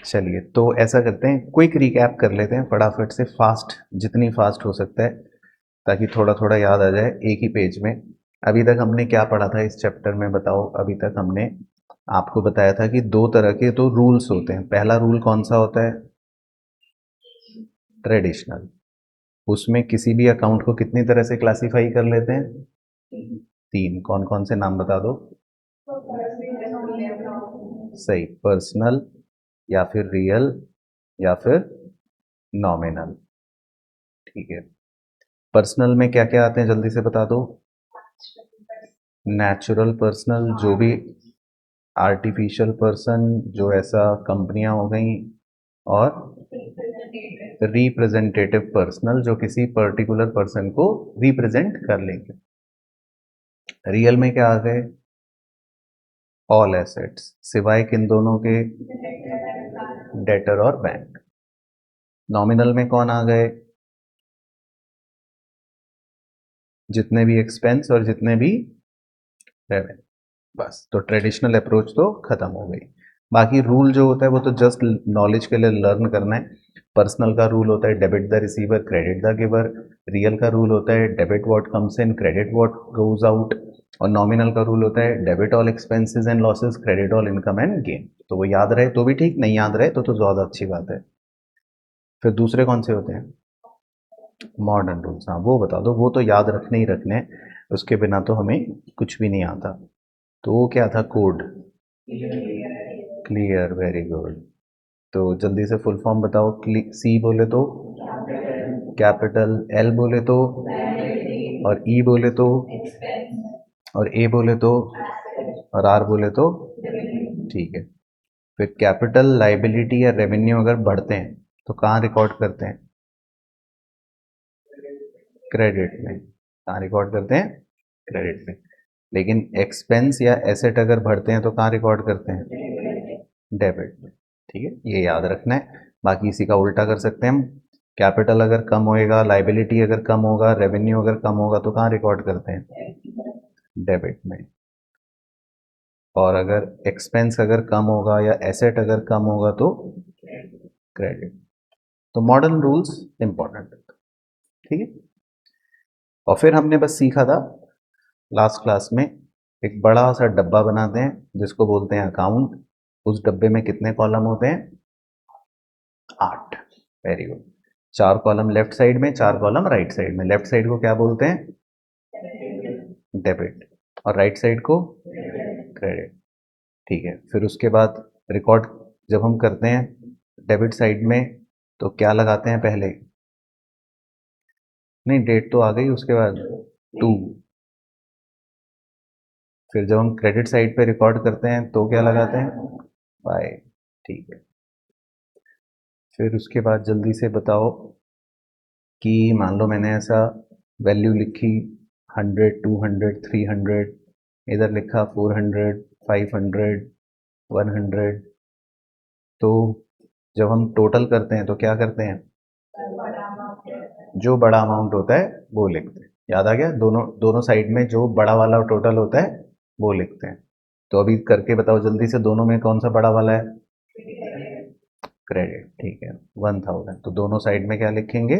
चलिए तो ऐसा करते हैं, क्विक रिकैप कर लेते हैं फटाफट से, फास्ट जितनी फास्ट हो सकता है, ताकि थोड़ा थोड़ा याद आ जाए एक ही पेज में। अभी तक हमने क्या पढ़ा था इस चैप्टर में बताओ? अभी तक हमने आपको बताया था कि दो तरह के तो रूल्स होते हैं। पहला रूल कौन सा होता है? ट्रेडिशनल। उसमें किसी भी अकाउंट को कितनी तरह से क्लासिफाई कर लेते हैं? तीन। कौन कौन से नाम बता दो? सही, पर्सनल, या फिर रियल, या फिर नॉमिनल। ठीक है। पर्सनल में क्या क्या आते हैं जल्दी से बता दो? नेचुरल पर्सनल, जो भी आर्टिफिशियल पर्सन, जो ऐसा कंपनियां हो गई, और रिप्रेजेंटेटिव पर्सनल, जो किसी पर्टिकुलर पर्सन को रिप्रेजेंट कर लेंगे। रियल में क्या आ गए? ऑल एसेट्स, सिवाय किन दोनों के? डेटर और बैंक। नॉमिनल में कौन आ गए? जितने भी एक्सपेंस और जितने भी रेवेन्यू। बस, तो ट्रेडिशनल अप्रोच तो खत्म हो गई। बाकी रूल जो होता है वो तो जस्ट नॉलेज के लिए लर्न करना है। पर्सनल का रूल होता है debit the receiver, credit the giver. Real का रूल होता है debit what comes in, credit what goes out. और नॉमिनल का रूल होता है debit all expenses and losses, credit all income and gain. तो वो याद रहे तो भी ठीक, नहीं याद रहे तो ज़्यादा अच्छी बात है। फिर दूसरे कौन से होते हैं? मॉडर्न रूल्स, हाँ वो बता दो। वो तो याद रखने ही रखने हैं, उसके बिना तो हमें कुछ भी नहीं आता। तो वो क्या था? कोड। Clear, very good. तो जल्दी से फुल फॉर्म बताओ। सी बोले तो कैपिटल, एल बोले तो, और ई बोले तो, और ए बोले तो, और आर बोले तो। ठीक है। फिर कैपिटल, लाइबिलिटी या रेवेन्यू अगर बढ़ते हैं तो कहाँ रिकॉर्ड करते हैं? क्रेडिट में। कहाँ रिकॉर्ड करते हैं? क्रेडिट में। लेकिन एक्सपेंस या एसेट अगर बढ़ते हैं तो कहाँ रिकॉर्ड करते हैं? डेबिट में। ठीक है, ये याद रखना है। बाकी इसी का उल्टा कर सकते हैं हम। कैपिटल अगर कम होएगा, लाइबिलिटी अगर कम होगा, रेवेन्यू अगर कम होगा तो कहाँ रिकॉर्ड करते हैं? डेबिट में। और अगर एक्सपेंस अगर कम होगा या एसेट अगर कम होगा तो क्रेडिट। तो मॉडर्न रूल्स इंपॉर्टेंट है। ठीक है। और फिर हमने बस सीखा था लास्ट क्लास में, एक बड़ा सा डब्बा बनाते हैं जिसको बोलते हैं अकाउंट। उस डब्बे में कितने कॉलम होते हैं? 8। Very good. 4 column left side में, 4 कॉलम राइट साइड में। लेफ्ट साइड को क्या बोलते हैं? डेबिट। और राइट साइड को क्रेडिट। ठीक है। फिर उसके बाद रिकॉर्ड जब हम करते हैं डेबिट साइड में, तो क्या लगाते हैं पहले? नहीं, डेट तो आ गई, उसके बाद 2। फिर जब हम क्रेडिट साइड पे रिकॉर्ड करते हैं तो क्या लगाते हैं? 5। ठीक है। फिर उसके बाद जल्दी से बताओ कि मान लो मैंने ऐसा वैल्यू लिखी 100, 200, 300, इधर लिखा 400, 500, 100। तो जब हम टोटल करते हैं तो क्या करते हैं? जो बड़ा अमाउंट होता है वो लिखते हैं। याद आ गया? दोनों दोनों साइड में जो बड़ा वाला टोटल होता है वो लिखते हैं। तो अभी करके बताओ जल्दी से, दोनों में कौन सा बड़ा वाला है? क्रेडिट। ठीक है, 1000। तो दोनों साइड में क्या लिखेंगे?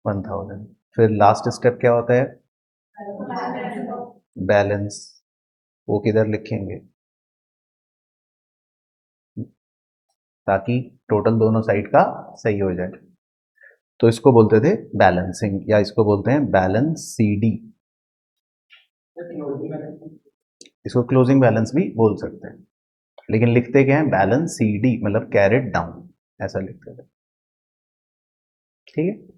1000। फिर लास्ट स्टेप क्या होता है? बैलेंस। वो किधर लिखेंगे ताकि टोटल दोनों साइड का सही हो जाए? तो इसको बोलते थे बैलेंसिंग, या इसको बोलते हैं बैलेंस सीडी। इसको क्लोजिंग बैलेंस भी बोल सकते हैं, लेकिन लिखते क्या है? बैलेंस सीडी, मतलब कैरेट डाउन, ऐसा लिखते थे। ठीक है।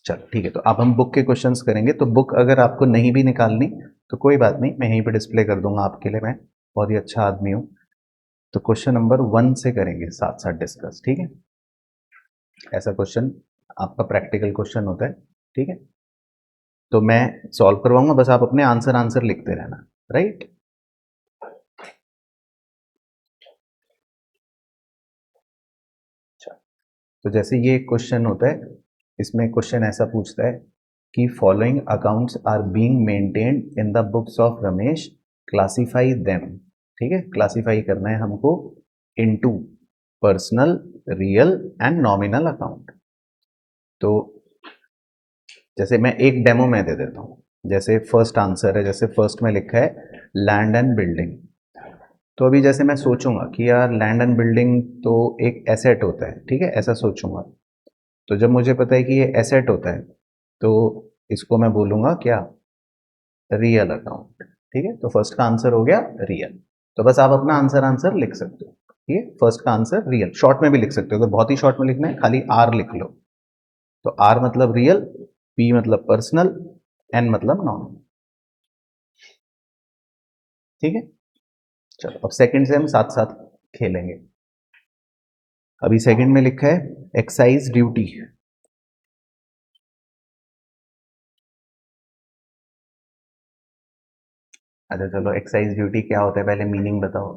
चलो ठीक है, तो अब हम बुक के क्वेश्चंस करेंगे। तो बुक अगर आपको नहीं भी निकालनी तो कोई बात नहीं, मैं यहीं पे डिस्प्ले कर दूंगा आपके लिए। मैं बहुत ही अच्छा आदमी हूँ। तो क्वेश्चन नंबर 1 से करेंगे साथ साथ डिस्कस। ठीक है। ऐसा क्वेश्चन आपका प्रैक्टिकल क्वेश्चन होता है। ठीक है। तो मैं सॉल्व करवाऊंगा, बस आप अपने आंसर आंसर लिखते रहना। राइट। अच्छा, तो जैसे ये क्वेश्चन होता है, इसमें क्वेश्चन ऐसा पूछता है कि following accounts are being maintained in the books of Ramesh, classify them. ठीक है, क्लासीफाई करना है हमको into personal, real and nominal account. तो जैसे मैं एक डेमो में दे देता हूँ, जैसे फर्स्ट आंसर है, जैसे फर्स्ट में लिखा है लैंड एंड बिल्डिंग। तो अभी जैसे मैं सोचूंगा कि यार लैंड एंड बिल्डिंग तो एक एसेट होता है, ठीक है, ऐसा सोचूंगा। तो जब मुझे पता है कि ये एसेट होता है तो इसको मैं बोलूंगा क्या, रियल अकाउंट। ठीक है, तो फर्स्ट का आंसर हो गया रियल। तो बस आप अपना आंसर आंसर लिख सकते हो। ठीक है, फर्स्ट का आंसर रियल, शॉर्ट में भी लिख सकते हो, अगर बहुत ही शॉर्ट में लिखना है खाली आर लिख लो। तो आर मतलब रियल, पी मतलब पर्सनल, एन मतलब नॉमिनल। ठीक है, चलो अब सेकंड से हम साथ साथ खेलेंगे। अभी सेकंड में लिखा है एक्साइज ड्यूटी। अच्छा चलो, एक्साइज ड्यूटी क्या होता है पहले मीनिंग बताओ।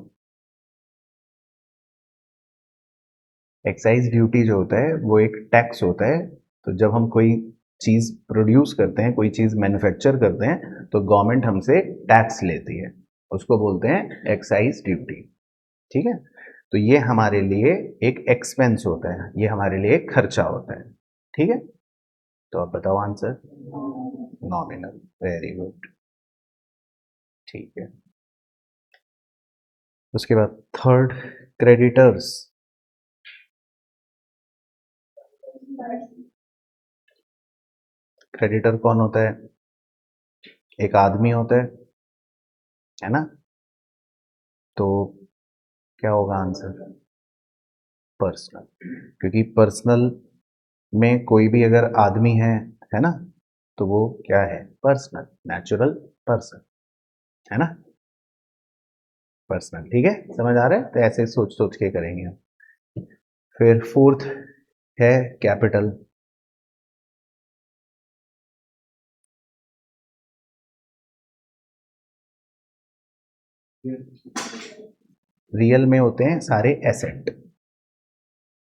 एक्साइज ड्यूटी जो होता है वो एक टैक्स होता है। तो जब हम कोई चीज प्रोड्यूस करते हैं, कोई चीज मैन्युफैक्चर करते हैं, तो गवर्नमेंट हमसे टैक्स लेती है, उसको बोलते हैं एक्साइज ड्यूटी। ठीक है, तो ये हमारे लिए एक एक्सपेंस होता है, ये हमारे लिए एक खर्चा होता है। ठीक है, तो आप बताओ आंसर। Nominal, very good. ठीक है, उसके बाद थर्ड, क्रेडिटर्स। क्रेडिटर कौन होता है, एक आदमी होता है ना। तो क्या होगा आंसर, पर्सनल, क्योंकि पर्सनल में कोई भी अगर आदमी है ना, तो वो क्या है, पर्सनल, नेचुरल पर्सन, है ना, पर्सनल। ठीक है, समझ आ रहा है, तो ऐसे सोच सोच के करेंगे हम। फिर फोर्थ है कैपिटल। रियल में होते हैं सारे एसेट।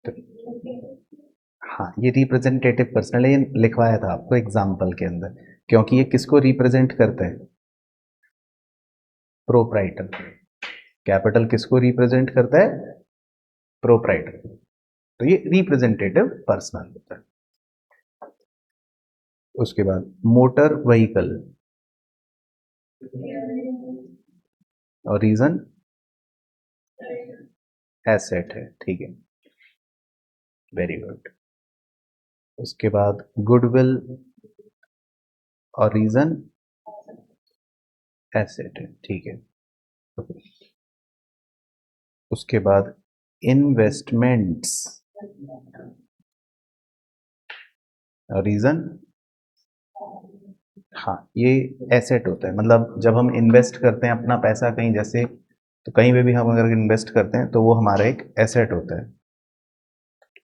तो हाँ, ये रिप्रेजेंटेटिव पर्सनल है, ये लिखवाया था आपको एग्जाम्पल के अंदर, क्योंकि ये किसको रिप्रेजेंट करता है, प्रोप्राइटर। कैपिटल किसको रिप्रेजेंट करता है, प्रोप्राइटर। तो ये रिप्रेजेंटेटिव पर्सनल होता है। उसके बाद मोटर व्हीकल, और रीजन एसेट है। ठीक है, वेरी गुड। उसके बाद गुडविल, और रीजन एसेट है। ठीक है, उसके बाद इन्वेस्टमेंट्स, और रीजन, हाँ ये एसेट होता है, मतलब जब हम इन्वेस्ट करते हैं अपना पैसा कहीं, जैसे तो कहीं पे भी हम अगर इन्वेस्ट करते हैं तो वो हमारा एक एसेट होता है।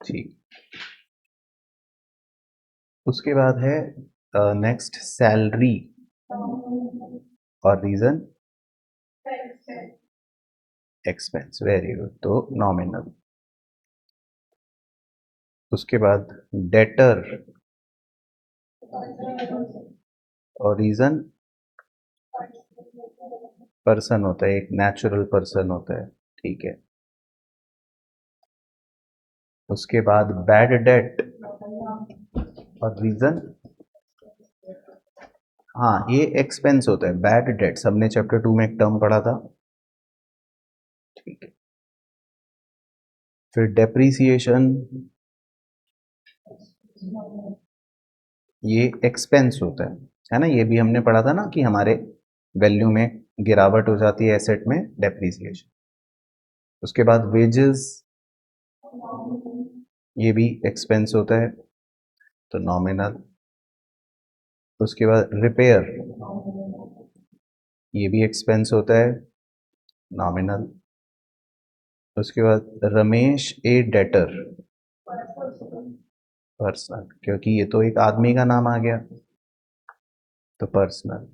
ठीक, उसके बाद है नेक्स्ट सैलरी, और रीजन एक्सपेंस, वेरी गुड, तो नॉमिनल। उसके बाद डेटर, और रीजन पर्सन होता है, एक नेचुरल पर्सन होता है। ठीक है, उसके बाद बैड डेट, और रीजन, हाँ ये एक्सपेंस होता है, बैड डेट हमने चैप्टर 2 में एक टर्म पढ़ा था। ठीक है, फिर डेप्रीसिएशन, ये एक्सपेंस होता है ना, ये भी हमने पढ़ा था ना कि हमारे वैल्यू में गिरावट हो जाती है एसेट में, डेप्रीसिएशन। उसके बाद वेजेस, ये भी एक्सपेंस होता है, तो नॉमिनल। उसके बाद रिपेयर, ये भी एक्सपेंस होता है, नॉमिनल। उसके बाद रमेश ए डेटर, पर्सनल, क्योंकि ये तो एक आदमी का नाम आ गया, तो पर्सनल।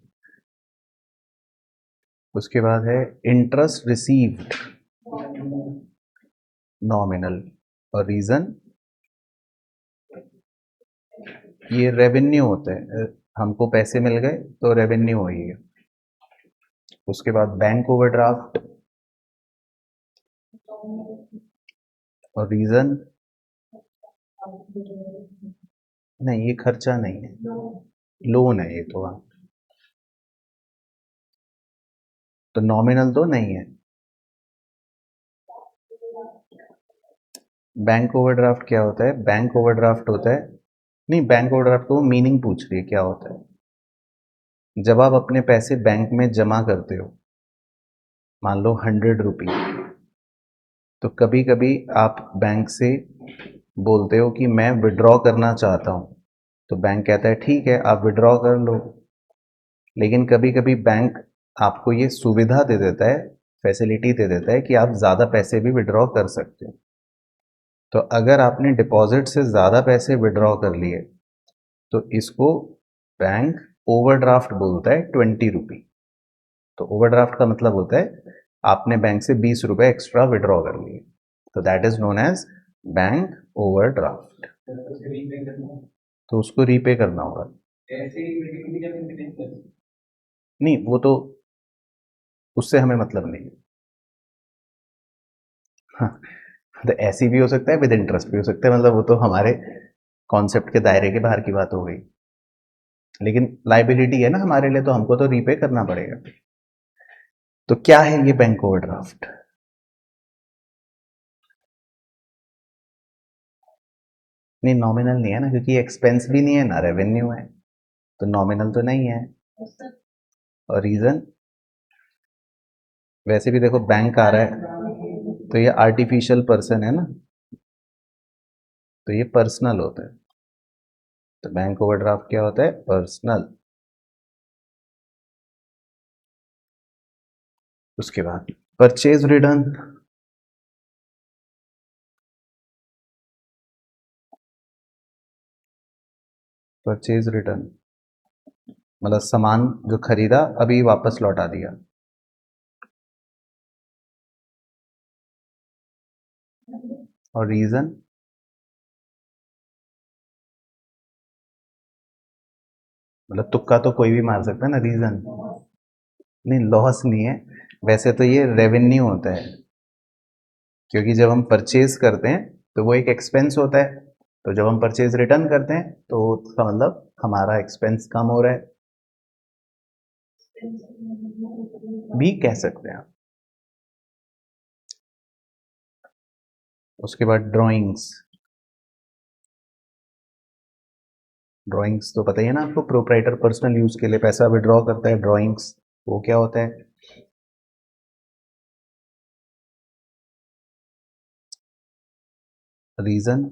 उसके बाद है इंटरेस्ट रिसीव्ड, नॉमिनल, और रीजन, ये रेवेन्यू होता है, हमको पैसे मिल गए तो रेवेन्यू हो गया। उसके बाद बैंक ओवरड्राफ्ट, और रीजन, नहीं ये खर्चा नहीं है, लोन है ये तो। हाँ, तो नॉमिनल तो नहीं है। बैंक ओवरड्राफ्ट क्या होता है? बैंक ओवरड्राफ्ट होता है, नहीं बैंक ओवरड्राफ्ट को मीनिंग पूछ रही है क्या होता है। जब आप अपने पैसे बैंक में जमा करते हो, मान लो 100 रुपी, तो कभी कभी आप बैंक से बोलते हो कि मैं विड्रॉ करना चाहता हूँ, तो बैंक कहता है ठीक है आप विड्रॉ कर लो। लेकिन कभी कभी बैंक आपको ये सुविधा दे देता है, फैसिलिटी दे देता है कि आप ज़्यादा पैसे भी विड्रॉ कर सकते हो। तो अगर आपने डिपॉजिट से ज़्यादा पैसे विड्रॉ कर लिए, तो इसको बैंक ओवरड्राफ्ट बोलता है 20 रुपी। तो ओवरड्राफ्ट का मतलब होता है आपने बैंक से 20 रुपए एक्स्ट्रा विड्रॉ कर लिए, तो that is known as bank overdraft. तो उसको रीपे करना होगा। नहीं वो तो, उससे हमें मतलब नहीं। हाँ, तो ऐसी भी हो सकता है, विद इंटरेस्ट भी हो सकता है, मतलब वो तो हमारे कॉन्सेप्ट के दायरे के बाहर की बात हो गई। लेकिन लाइबिलिटी है ना हमारे लिए, तो हमको तो रीपे करना पड़ेगा। तो क्या है ये बैंक ओवरड्राफ्ट? नहीं नॉमिनल नहीं है ना, क्योंकि एक्सपेंस भी नहीं है ना रेवेन्यू है, तो नॉमिनल तो नहीं है। और रीजन, वैसे भी देखो बैंक आ रहा है तो ये आर्टिफिशियल पर्सन है ना, तो ये पर्सनल होता है। तो बैंक ओवरड्राफ्ट क्या होता है? पर्सनल। उसके बाद परचेज रिटर्न, परचेज रिटर्न मतलब सामान जो खरीदा अभी वापस लौटा दिया। और रीजन, मतलब तुक्का तो कोई भी मार सकता है ना, रीजन नहीं, लॉस नहीं है। वैसे तो ये रेवेन्यू होता है, क्योंकि जब हम परचेज करते हैं तो वो एक एक्सपेंस होता है, तो जब हम परचेज रिटर्न करते हैं तो उसका मतलब हमारा एक्सपेंस कम हो रहा है, भी कह सकते हैं आप। उसके बाद ड्राइंग्स, ड्राइंग्स तो पता ही है ना आपको, प्रोप्राइटर पर्सनल यूज के लिए पैसा विड्रॉ करता है, ड्राइंग्स वो क्या होता है? रीजन,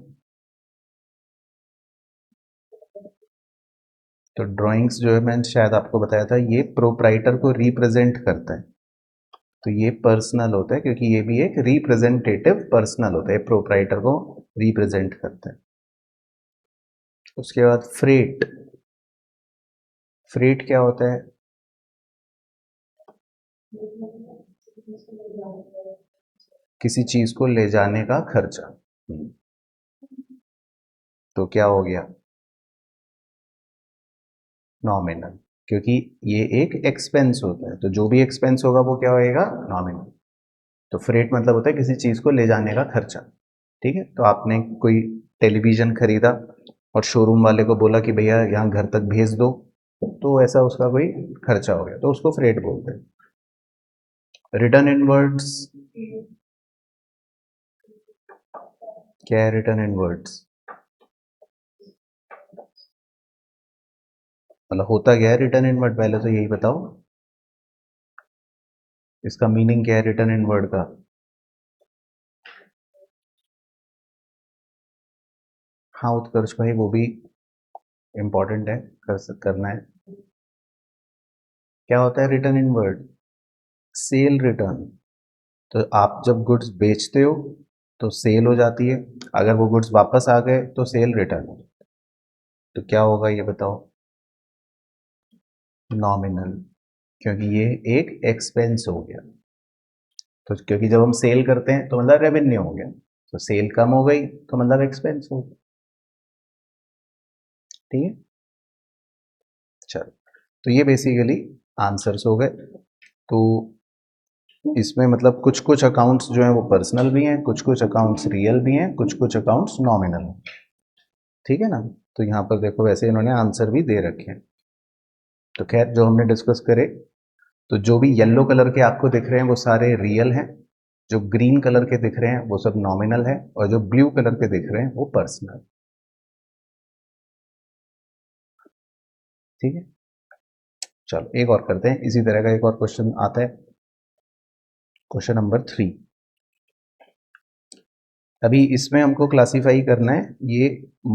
तो ड्राइंग्स जो है मैंने शायद आपको बताया था, ये प्रोप्राइटर को रिप्रेजेंट करता है, तो ये पर्सनल होता है, क्योंकि ये भी एक रिप्रेजेंटेटिव पर्सनल होता है, प्रोप्राइटर को रिप्रेजेंट करता है। उसके बाद फ्रेट, फ्रेट क्या होता है? किसी चीज को ले जाने का खर्चा। तो क्या हो गया? नॉमिनल, क्योंकि ये एक एक्सपेंस होता है, तो जो भी एक्सपेंस होगा वो क्या होएगा? नॉमिनल। तो फ्रेट मतलब होता है किसी चीज को ले जाने का खर्चा। ठीक है, तो आपने कोई टेलीविजन खरीदा और शोरूम वाले को बोला कि भैया यहाँ घर तक भेज दो, तो ऐसा उसका कोई खर्चा हो गया, तो उसको फ्रेट बोलते हैं। रिटर्न इनवर्ड्स, क्या है रिटर्न इनवर्ड्स? मतलब होता क्या है रिटर्न इनवर्ड, पहले तो यही बताओ, इसका मीनिंग क्या है रिटर्न इनवर्ड का? हाँ उत्कर्ष भाई, वो भी इम्पोर्टेंट है, करना है। क्या होता है रिटर्न इनवर्ड? Cell return. तो आप जब गुड्स बेचते हो तो सेल हो जाती है, अगर वो गुड्स वापस आ गए तो सेल रिटर्न हो। तो क्या होगा ये बताओ? नॉमिनल, क्योंकि ये एक एक्सपेंस हो गया। तो क्योंकि जब हम सेल करते हैं तो मतलब रेवेन्यू हो गया, तो सेल कम हो गई तो मतलब एक्सपेंस हो गया। ठीक है, चलो, तो ये बेसिकली आंसर्स हो गए। तो इसमें मतलब कुछ कुछ अकाउंट्स जो हैं वो पर्सनल भी हैं, कुछ कुछ अकाउंट्स रियल भी हैं, कुछ कुछ अकाउंट्स नॉमिनल हैं, ठीक है ना। तो यहाँ पर देखो वैसे इन्होंने आंसर भी दे रखे हैं। तो खैर जो हमने डिस्कस करे, तो जो भी येलो कलर के आपको दिख रहे हैं वो सारे रियल हैं, जो ग्रीन कलर के दिख रहे हैं वो सब नॉमिनल है, और जो ब्लू कलर के दिख रहे हैं वो पर्सनल। ठीक है, चलो एक और करते हैं, इसी तरह का एक और क्वेश्चन आता है, क्वेश्चन नंबर 3। अभी इसमें हमको क्लासिफाई करना है ये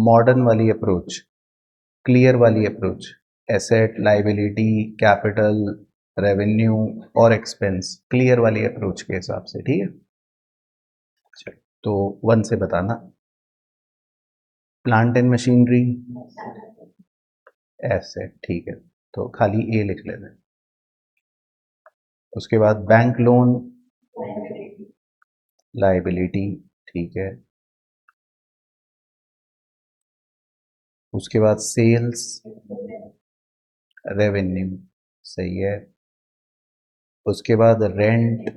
मॉडर्न वाली अप्रोच, क्लियर वाली approach, asset, liability, capital, revenue और एक्सपेंस, क्लियर वाली अप्रोच के हिसाब से, ठीक है। चलो, तो 1 से बताना। प्लांट एंड मशीनरी एसेट, ठीक है, तो खाली ए लिख लेना है। उसके बाद बैंक लोन लाइबिलिटी, ठीक है। उसके बाद सेल्स रेवेन्यू, सही है। उसके बाद रेंट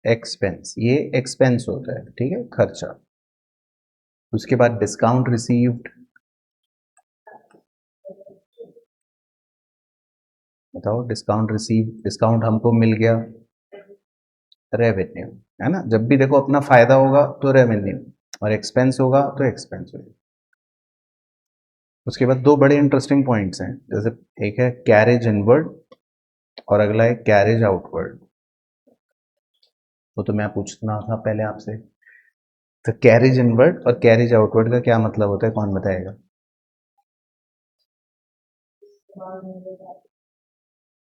एक्सपेंस, ये एक्सपेंस होता है, ठीक है, खर्चा। उसके बाद डिस्काउंट रिसीव्ड, बताओ डिस्काउंट रिसीव, डिस्काउंट हमको मिल गया, रेवेन्यू, है ना। जब भी देखो अपना फायदा होगा तो रेवेन्यू, और एक्सपेंस होगा तो एक्सपेंस होगा। उसके बाद दो बड़े इंटरेस्टिंग पॉइंट्स हैं, जैसे एक है कैरेज इनवर्ड और अगला है कैरेज आउटवर्ड। वो तो मैं पूछना था पहले आपसे, तो कैरेज इनवर्ड और कैरेज आउटवर्ड का क्या मतलब होता है, कौन बताएगा।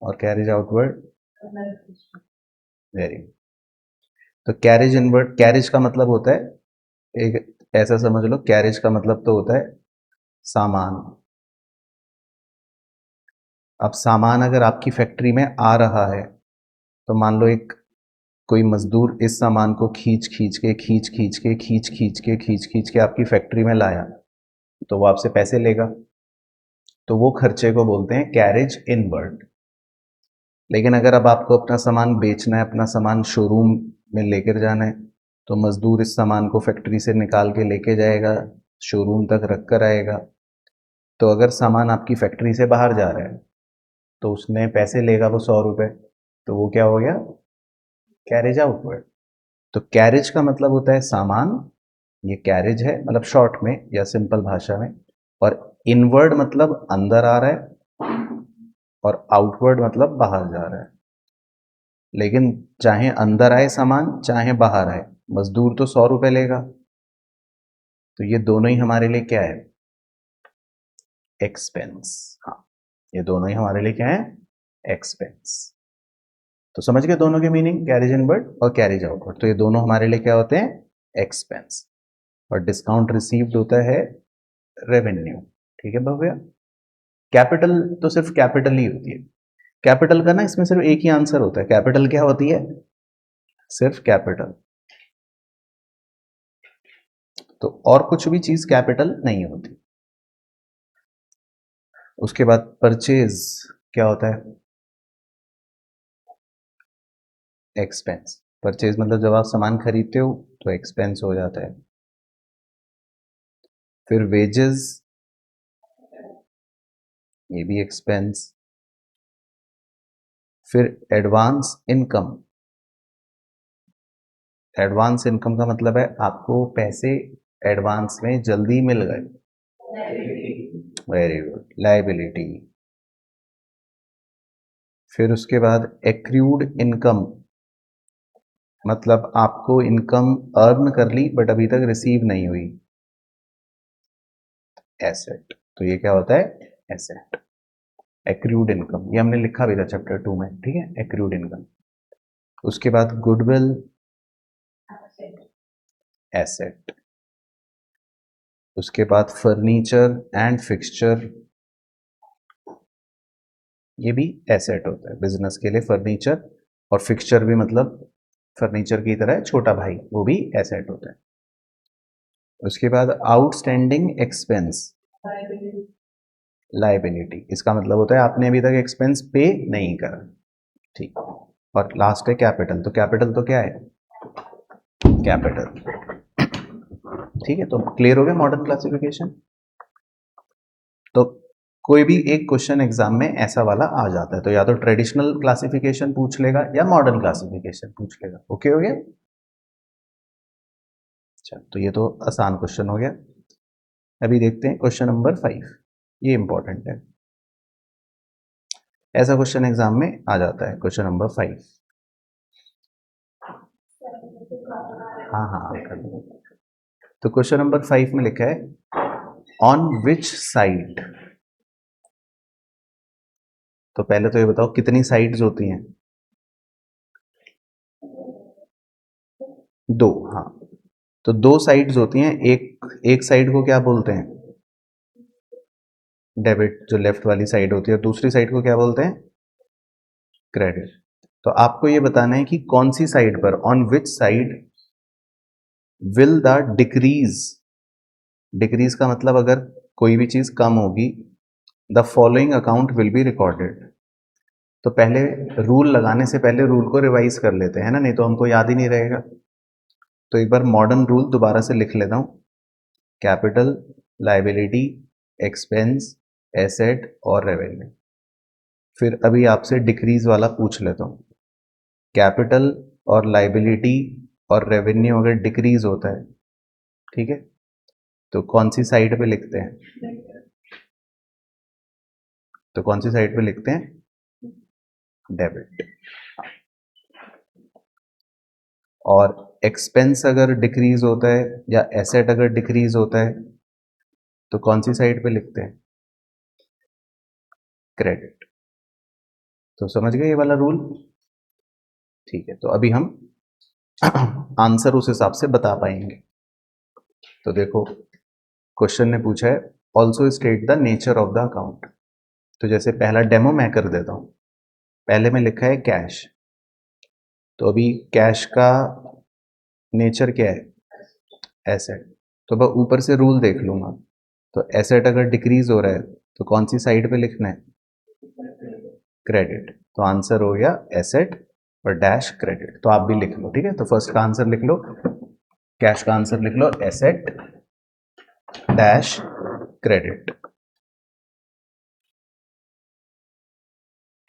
और कैरेज आउटवर्ड, वेरी गुड। तो कैरेज इनवर्ड, कैरेज का मतलब होता है, एक ऐसा समझ लो, कैरेज का मतलब तो होता है सामान। अब सामान अगर आपकी फैक्ट्री में आ रहा है, तो मान लो एक कोई मजदूर इस सामान को खींच खींच के खींच खींच के खींच खींच के खींच खींच के आपकी फैक्ट्री में लाया, तो वो आपसे पैसे लेगा, तो वो खर्चे को बोलते हैं कैरेज इनवर्ड। लेकिन अगर अब आपको अपना सामान बेचना है, अपना सामान शोरूम में लेकर जाना है, तो मजदूर इस सामान को फैक्ट्री से निकाल के लेके जाएगा, शोरूम तक रख कर आएगा। तो अगर सामान आपकी फैक्ट्री से बाहर जा रहा है, तो उसने पैसे लेगा वो 100 रुपये, तो वो क्या हो गया, कैरेज आउटवर्ड। तो कैरेज का मतलब होता है सामान, ये कैरेज है, मतलब शॉर्ट में या सिंपल भाषा में। और इनवर्ड मतलब अंदर आ रहा है, और आउटवर्ड मतलब बाहर जा रहा है। लेकिन चाहे अंदर आए सामान चाहे बाहर आए, मजदूर तो 100 रुपये लेगा। तो ये दोनों ही हमारे लिए क्या है, एक्सपेंस। हाँ, ये दोनों ही हमारे लिए क्या है, एक्सपेंस। तो समझ गए दोनों के मीनिंग, कैरेज इनवर्ड और कैरेज आउटवर्ड। तो ये दोनों हमारे लिए क्या होते हैं, एक्सपेंस। और डिस्काउंट रिसीव्ड होता है रेवेन्यू, ठीक है भव्या। कैपिटल तो सिर्फ कैपिटल ही होती है, कैपिटल का ना इसमें सिर्फ एक ही आंसर होता है, कैपिटल क्या होती है, सिर्फ कैपिटल। तो और कुछ भी चीज कैपिटल नहीं होती। उसके बाद परचेज क्या होता है, एक्सपेंस। परचेज मतलब जब आप सामान खरीदते हो तो एक्सपेंस हो जाता है। फिर वेजेस, ये भी एक्सपेंस। फिर एडवांस इनकम, एडवांस इनकम का मतलब है आपको पैसे एडवांस में जल्दी मिल गए, वेरी गुड, लाइबिलिटी। फिर उसके बाद एक्रूड इनकम, मतलब आपको इनकम अर्न कर ली बट अभी तक रिसीव नहीं हुई, एसेट। तो ये क्या होता है, एसेट। एक्रूड इनकम, ये हमने लिखा भी था चैप्टर 2 में, ठीक है, एक्रूड इनकम। उसके बाद गुडविल, एसेट। उसके बाद फर्नीचर एंड फिक्सचर, ये भी एसेट होता है बिजनेस के लिए, फर्नीचर और फिक्सचर भी, मतलब फर्नीचर की तरह छोटा भाई, वो भी एसेट होता है। उसके बाद आउटस्टैंडिंग एक्सपेंस, लाइबिलिटी। इसका मतलब होता है आपने अभी तक एक्सपेंस पे नहीं करा, ठीक। और लास्ट है कैपिटल, तो कैपिटल तो क्या है, कैपिटल। ठीक है, तो क्लियर हो गया मॉडर्न क्लासिफिकेशन। तो कोई भी एक क्वेश्चन एग्जाम में ऐसा वाला आ जाता है, तो या तो ट्रेडिशनल क्लासिफिकेशन पूछ लेगा या मॉडर्न क्लासिफिकेशन पूछ लेगा। ओके हो गया। अच्छा, तो ये तो आसान क्वेश्चन हो गया। अभी देखते हैं क्वेश्चन नंबर 5, ये इंपॉर्टेंट है। ऐसा क्वेश्चन एग्जाम में आ जाता है, क्वेश्चन नंबर 5। हाँ हाँ कर दूंगा। तो क्वेश्चन नंबर 5 में लिखा है ऑन विच साइड। तो पहले तो ये बताओ कितनी साइड्स होती हैं, दो। हाँ, तो दो साइड्स होती हैं, एक साइड को क्या बोलते हैं, डेबिट, जो लेफ्ट वाली साइड होती है, और दूसरी साइड को क्या बोलते हैं, क्रेडिट। तो आपको ये बताना है कि कौन सी साइड पर, on which side will the decrease, decrease का मतलब अगर कोई भी चीज कम होगी, the following account will be recorded. तो पहले रूल लगाने से पहले रूल को रिवाइज कर लेते हैं ना, नहीं तो हमको याद ही नहीं रहेगा। तो एक बार मॉडर्न रूल दोबारा से लिख लेता हूं, कैपिटल, लाइबिलिटी, एक्सपेंस, एसेट और रेवेन्यू। फिर अभी आपसे डिक्रीज वाला पूछ लेता हूं, कैपिटल और लाइबिलिटी और रेवेन्यू अगर डिक्रीज होता है, ठीक है, तो कौन सी साइड पे लिखते हैं, तो कौन सी साइड पे लिखते हैं, डेबिट। और एक्सपेंस अगर डिक्रीज होता है या एसेट अगर डिक्रीज होता है, तो कौन सी साइड पे लिखते हैं, क्रेडिट। तो समझ गए ये वाला रूल। ठीक है, तो अभी हम आंसर उस हिसाब से बता पाएंगे। तो देखो, क्वेश्चन ने पूछा है also state the nature of the account. तो जैसे पहला डेमो मैं कर देता हूं। पहले में लिखा है कैश, तो अभी कैश का नेचर क्या है, एसेट। तो मैं ऊपर से रूल देख लूंगा, तो एसेट अगर डिक्रीज हो रहा है तो कौन सी साइड पे लिखना है, क्रेडिट। तो आंसर हो गया एसेट और डैश क्रेडिट। तो आप भी लिख लो, ठीक है। तो फर्स्ट का आंसर लिख लो, कैश का आंसर लिख लो एसेट डैश क्रेडिट।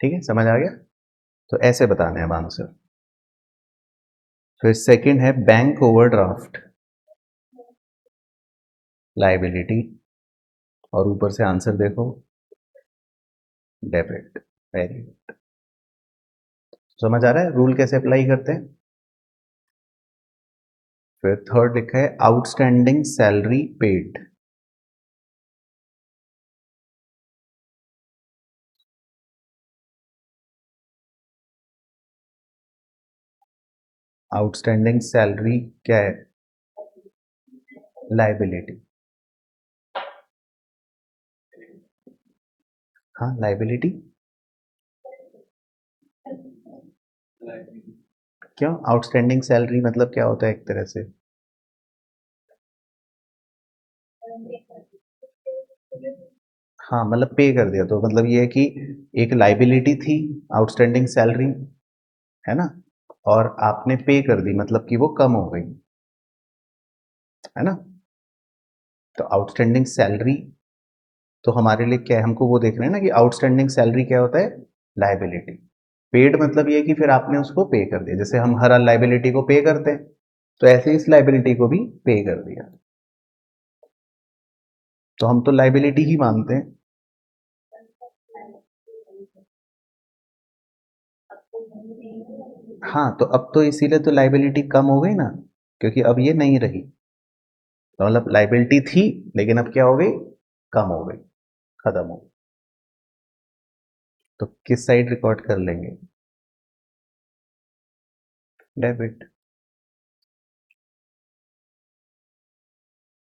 ठीक है, समझ आ गया। तो ऐसे बताने हैं अब आंसर। फिर सेकंड है बैंक ओवरड्राफ्ट, लाइबिलिटी, और ऊपर से आंसर देखो, डेबिट। वेरी गुड, समझ आ रहा है रूल कैसे अप्लाई करते हैं। फिर थर्ड लिखा है outstanding salary paid. Outstanding salary क्या है, लाइबिलिटी। हाँ, लाइबिलिटी। क्यों, आउटस्टैंडिंग सैलरी मतलब क्या होता है एक तरह से, हाँ मतलब पे कर दिया, तो मतलब ये है कि एक लाइबिलिटी थी आउटस्टैंडिंग सैलरी, है ना, और आपने पे कर दी मतलब कि वो कम हो गई, है ना। तो आउटस्टैंडिंग सैलरी तो हमारे लिए क्या है, हमको वो देख रहे हैं ना कि आउटस्टैंडिंग सैलरी क्या होता है, लाइबिलिटी। पेड मतलब ये है कि फिर आपने उसको पे कर दिया, जैसे हम हर लाइबिलिटी को पे करते हैं, तो ऐसे ही इस लाइबिलिटी को भी पे कर दिया। तो हम तो लाइबिलिटी ही मानते हैं। हाँ, तो अब तो इसीलिए तो लाइबिलिटी कम हो गई ना, क्योंकि अब ये नहीं रही। तो मतलब लाइबिलिटी थी लेकिन अब क्या हो गई, कम हो गई, खत्म हो गई। तो किस साइड रिकॉर्ड कर लेंगे, डेबिट।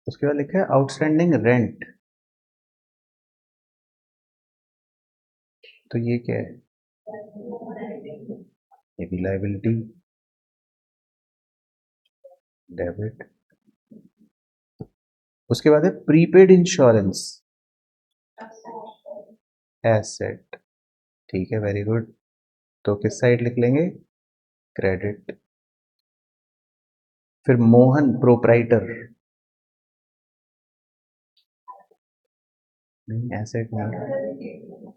उसके बाद लिखा है आउटस्टैंडिंग रेंट। तो ये क्या है, ये भी लाइबिलिटी, डेबिट। उसके बाद है प्रीपेड इंश्योरेंस, एसेट। ठीक है, वेरी गुड। तो किस साइड लिख लेंगे, क्रेडिट। फिर मोहन प्रोप्राइटर, नहीं ऐसे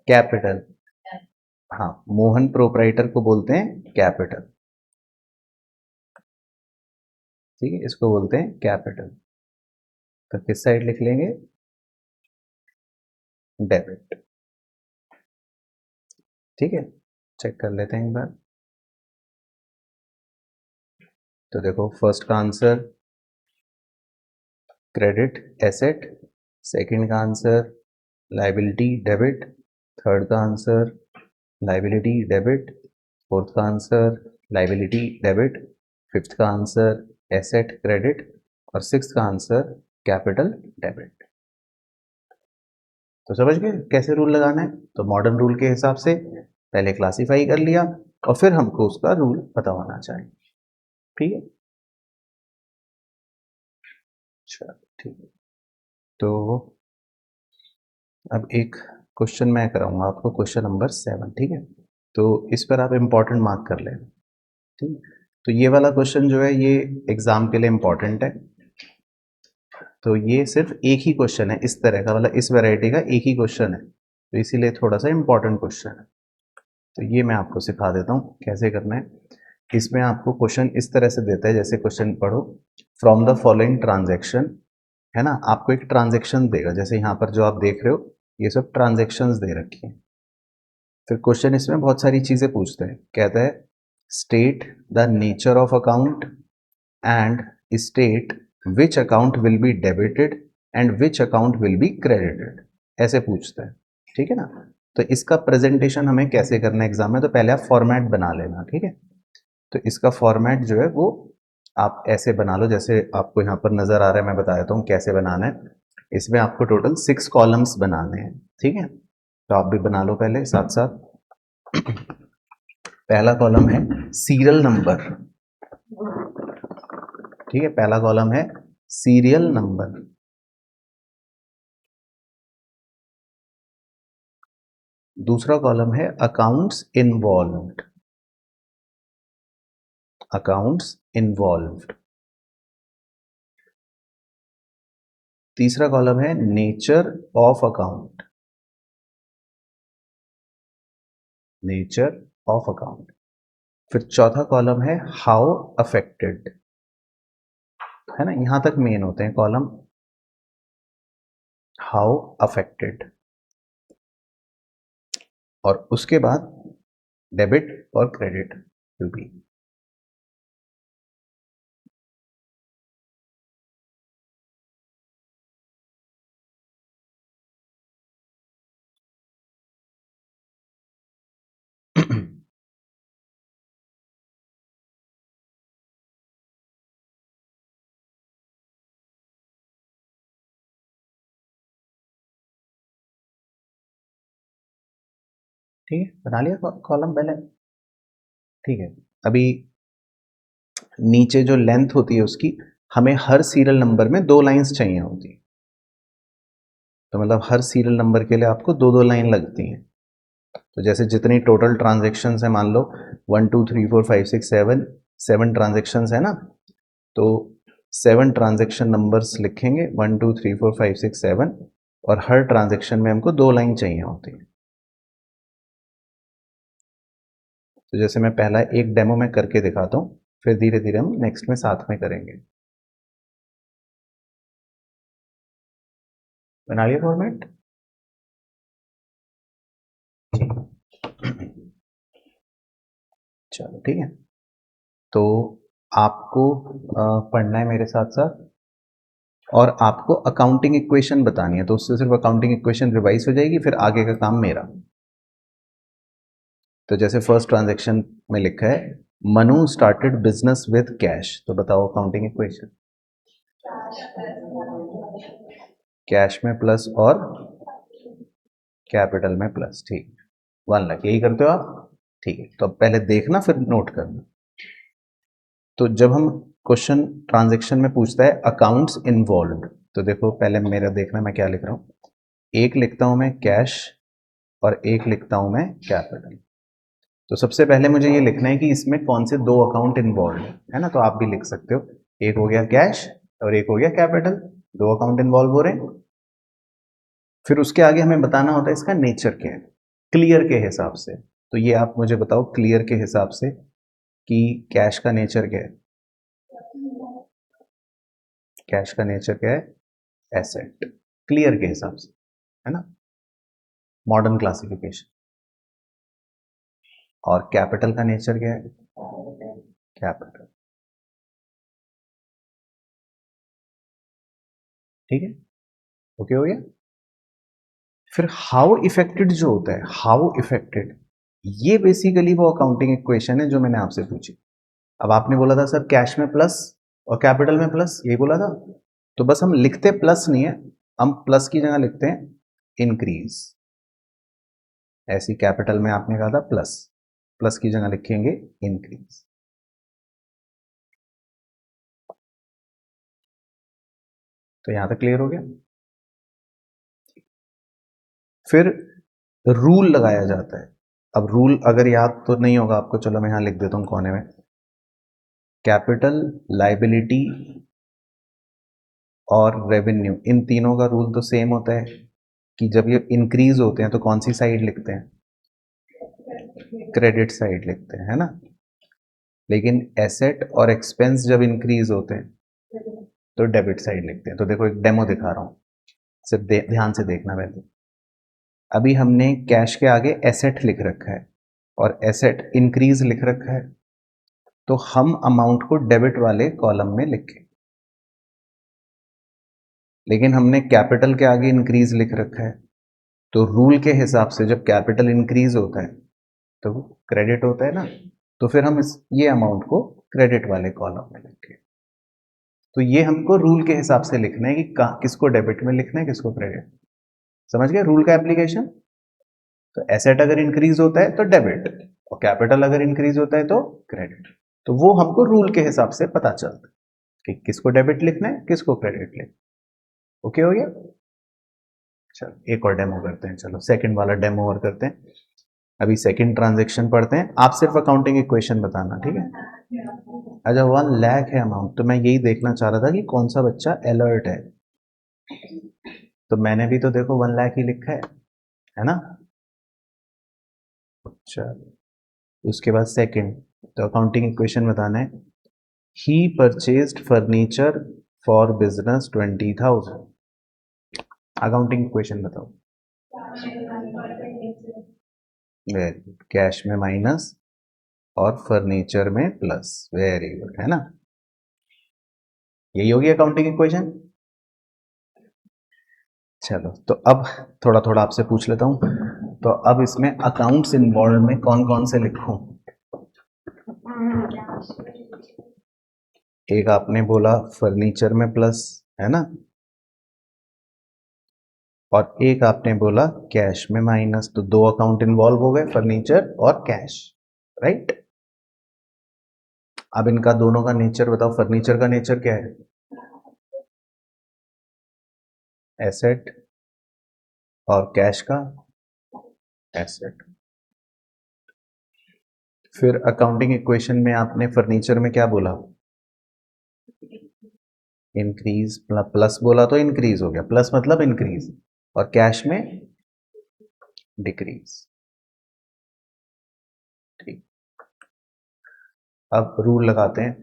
कैपिटल, हाँ मोहन प्रोप्राइटर को बोलते हैं कैपिटल, ठीक है, इसको बोलते हैं कैपिटल। तो किस साइड लिख लेंगे, डेबिट। ठीक है, चेक कर लेते हैं एक बार। तो देखो फर्स्ट का आंसर क्रेडिट एसेट, सेकंड का आंसर लाइबिलिटी डेबिट, थर्ड का आंसर लाइबिलिटी डेबिट, फोर्थ का आंसर लाइबिलिटी डेबिट, फिफ्थ का आंसर एसेट क्रेडिट और सिक्स्थ का आंसर कैपिटल डेबिट। तो समझ गए कैसे रूल लगाना है। तो मॉडर्न रूल के हिसाब से पहले क्लासिफाई कर लिया और फिर हमको उसका रूल पता होना चाहिए। ठीक है, अच्छा ठीक है। तो अब एक क्वेश्चन मैं कराऊंगा आपको, क्वेश्चन नंबर 7, ठीक है। तो इस पर आप इम्पोर्टेंट मार्क कर लें, ठीक है। तो ये वाला क्वेश्चन जो है ये एग्जाम के लिए इम्पोर्टेंट है। तो ये सिर्फ एक ही क्वेश्चन है इस तरह का, मतलब इस वैरायटी का एक ही क्वेश्चन है, तो इसीलिए थोड़ा सा इम्पोर्टेंट क्वेश्चन है। तो ये मैं आपको सिखा देता हूँ कैसे करना है। इसमें आपको क्वेश्चन इस तरह से देता है, जैसे क्वेश्चन पढ़ो, फ्रॉम द फॉलोइंग ट्रांजेक्शन, है ना, आपको एक ट्रांजेक्शन देगा, जैसे यहाँ पर जो आप देख रहे हो ये सब ट्रांजेक्शन्स दे रखी हैं। फिर क्वेश्चन इसमें बहुत सारी चीज़ें पूछते हैं, कहता है state the nature of account and state which account will be debited and which account will be credited, ऐसे पूछता है, ठीक है ना। तो इसका प्रेजेंटेशन हमें कैसे करना है एग्जाम में, तो पहले आप फॉर्मेट बना लेना, ठीक है। तो इसका फॉर्मेट जो है वो आप ऐसे बना लो जैसे आपको यहाँ पर नजर आ रहा है, मैं बता देता हूँ कैसे बनाना है। इसमें आपको टोटल 6 कॉलम्स बनाने हैं, ठीक है। तो आप भी बना लो पहले साथ साथ। पहला कॉलम है सीरियल नंबर, ठीक है, पहला कॉलम है सीरियल नंबर। दूसरा कॉलम है अकाउंट्स इन्वॉल्व्ड, अकाउंट्स इन्वॉल्व्ड। तीसरा कॉलम है nature of account, nature of account. फिर चौथा कॉलम है हाउ अफेक्टेड, है ना, यहां तक मेन होते हैं कॉलम, हाउ अफेक्टेड। और उसके बाद डेबिट और क्रेडिट विल बी। ठीक है, बना लिया कॉलम पहले, ठीक है। अभी नीचे जो लेंथ होती है उसकी, हमें हर सीरियल नंबर में 2 लाइंस चाहिए होती है, तो मतलब हर सीरियल नंबर के लिए आपको 2 2 लाइन लगती हैं। तो जैसे जितनी टोटल ट्रांजेक्शन्स है, मान लो 1 2 3 4 5 6 7 7 ट्रांजेक्शन्स है ना, तो 7 ट्रांजेक्शन नंबर्स लिखेंगे 1 2 3 4 5 6 7, और हर ट्रांजेक्शन में हमको 2 लाइन चाहिए होती है। तो जैसे मैं पहला एक डेमो में करके दिखाता हूँ, फिर धीरे धीरे हम नेक्स्ट में साथ में करेंगे। बना लिया फॉर्मेट, चलो ठीक है। तो आपको पढ़ना है मेरे साथ साथ, और आपको अकाउंटिंग इक्वेशन बतानी है, तो उससे सिर्फ अकाउंटिंग इक्वेशन रिवाइज हो जाएगी, फिर आगे का काम मेरा। तो जैसे फर्स्ट ट्रांजैक्शन में लिखा है Manu started business with cash, तो बताओ अकाउंटिंग इक्वेशन। कैश में प्लस और कैपिटल में प्लस, ठीक, 1 लाख, यही करते हो आप, ठीक है। तो अब पहले देखना फिर नोट करना। तो जब हम क्वेश्चन ट्रांजैक्शन में पूछता है अकाउंट्स इन्वॉल्व्ड, तो देखो पहले मेरा देखना मैं क्या लिख रहा हूँ, एक लिखता हूँ मैं कैश और एक लिखता हूँ मैं कैपिटल। तो सबसे पहले मुझे ये लिखना है कि इसमें कौन से दो अकाउंट इन्वॉल्व है ना, तो आप भी लिख सकते हो, एक हो गया कैश और एक हो गया कैपिटल, दो अकाउंट इन्वॉल्व हो रहे हैं। फिर उसके आगे हमें बताना होता है इसका नेचर क्या है, क्लियर के हिसाब से। तो ये आप मुझे बताओ क्लियर के हिसाब से कि कैश का नेचर क्या है। कैश का नेचर क्या है, एसेट, क्लियर के हिसाब से, है ना, मॉडर्न क्लासिफिकेशन। और कैपिटल का नेचर क्या है, कैपिटल, ठीक है, ओके हो गया। फिर हाउ इफेक्टेड जो होता है, हाउ इफेक्टेड, ये बेसिकली वो अकाउंटिंग इक्वेशन है जो मैंने आपसे पूछी। अब आपने बोला था सर कैश में प्लस और कैपिटल में प्लस, ये बोला था, तो बस हम लिखते प्लस नहीं है, हम प्लस की जगह लिखते हैं इंक्रीज। ऐसी कैपिटल में आपने कहा था प्लस, प्लस की जगह लिखेंगे इंक्रीज। तो यहां तक क्लियर हो गया। फिर रूल लगाया जाता है। अब रूल अगर याद तो नहीं होगा आपको, चलो मैं यहां लिख देता हूं कोने में, कैपिटल, लाइबिलिटी और रेवेन्यू, इन तीनों का रूल तो सेम होता है कि जब ये इंक्रीज होते हैं तो कौन सी साइड लिखते हैं, क्रेडिट साइड लिखते हैं, है ना। लेकिन एसेट और एक्सपेंस जब इंक्रीज होते हैं तो डेबिट साइड लिखते हैं। तो देखो एक डेमो दिखा रहा हूं, सिर्फ ध्यान से देखना पहले। अभी हमने कैश के आगे एसेट लिख रखा है और एसेट इंक्रीज लिख रखा है, तो हम अमाउंट को डेबिट वाले कॉलम में लिखें। लेकिन हमने कैपिटल के आगे इंक्रीज लिख रखा है, तो रूल के हिसाब से जब कैपिटल इंक्रीज होता है तो क्रेडिट होता है ना, तो फिर हम ये अमाउंट को क्रेडिट वाले कॉलम में लिखें। तो ये हमको रूल के हिसाब से लिखना है कि किसको डेबिट में लिखना है, किसको क्रेडिट। समझ गए रूल का एप्लीकेशन। तो एसेट अगर इंक्रीज होता है तो डेबिट, और कैपिटल अगर इंक्रीज होता है तो क्रेडिट। तो वो हमको रूल के हिसाब से पता चलता है कि किसको डेबिट लिखना है, किसको क्रेडिट लिखना। ओके हो गया। चलो एक और डेमो करते हैं, चलो सेकंड वाला डेमो और करते हैं। अभी सेकंड ट्रांजेक्शन पढ़ते हैं, आप सिर्फ अकाउंटिंग इक्वेशन बताना, ठीक है। अच्छा 1 लाख है अमाउंट, तो मैं यही देखना चाह रहा था कि कौन सा बच्चा अलर्ट है। तो मैंने भी तो देखो 1 लाख ही लिखा है ना। अच्छा उसके बाद सेकंड, तो अकाउंटिंग इक्वेशन बताना है, he purchased furniture for business 20,000। Accounting equation बताओ। वेरी गुड, कैश में माइनस और फर्नीचर में प्लस, वेरी गुड, है ना। यही होगी अकाउंटिंग इक्वेशन। चलो तो अब थोड़ा थोड़ा आपसे पूछ लेता हूं, तो अब इसमें अकाउंट्स इन्वॉल्व में कौन कौन से लिखूं। एक आपने बोला फर्नीचर में प्लस, है ना, और एक आपने बोला कैश में माइनस, तो दो अकाउंट इन्वॉल्व हो गए, फर्नीचर और कैश, राइट। अब इनका दोनों का नेचर बताओ, फर्नीचर का नेचर क्या है, एसेट, और कैश का एसेट। फिर अकाउंटिंग इक्वेशन में आपने फर्नीचर में क्या बोला, इंक्रीज, प्लस बोला तो इंक्रीज हो गया, प्लस मतलब इंक्रीज, और कैश में डिक्रीज, ठीक। अब रूल लगाते हैं,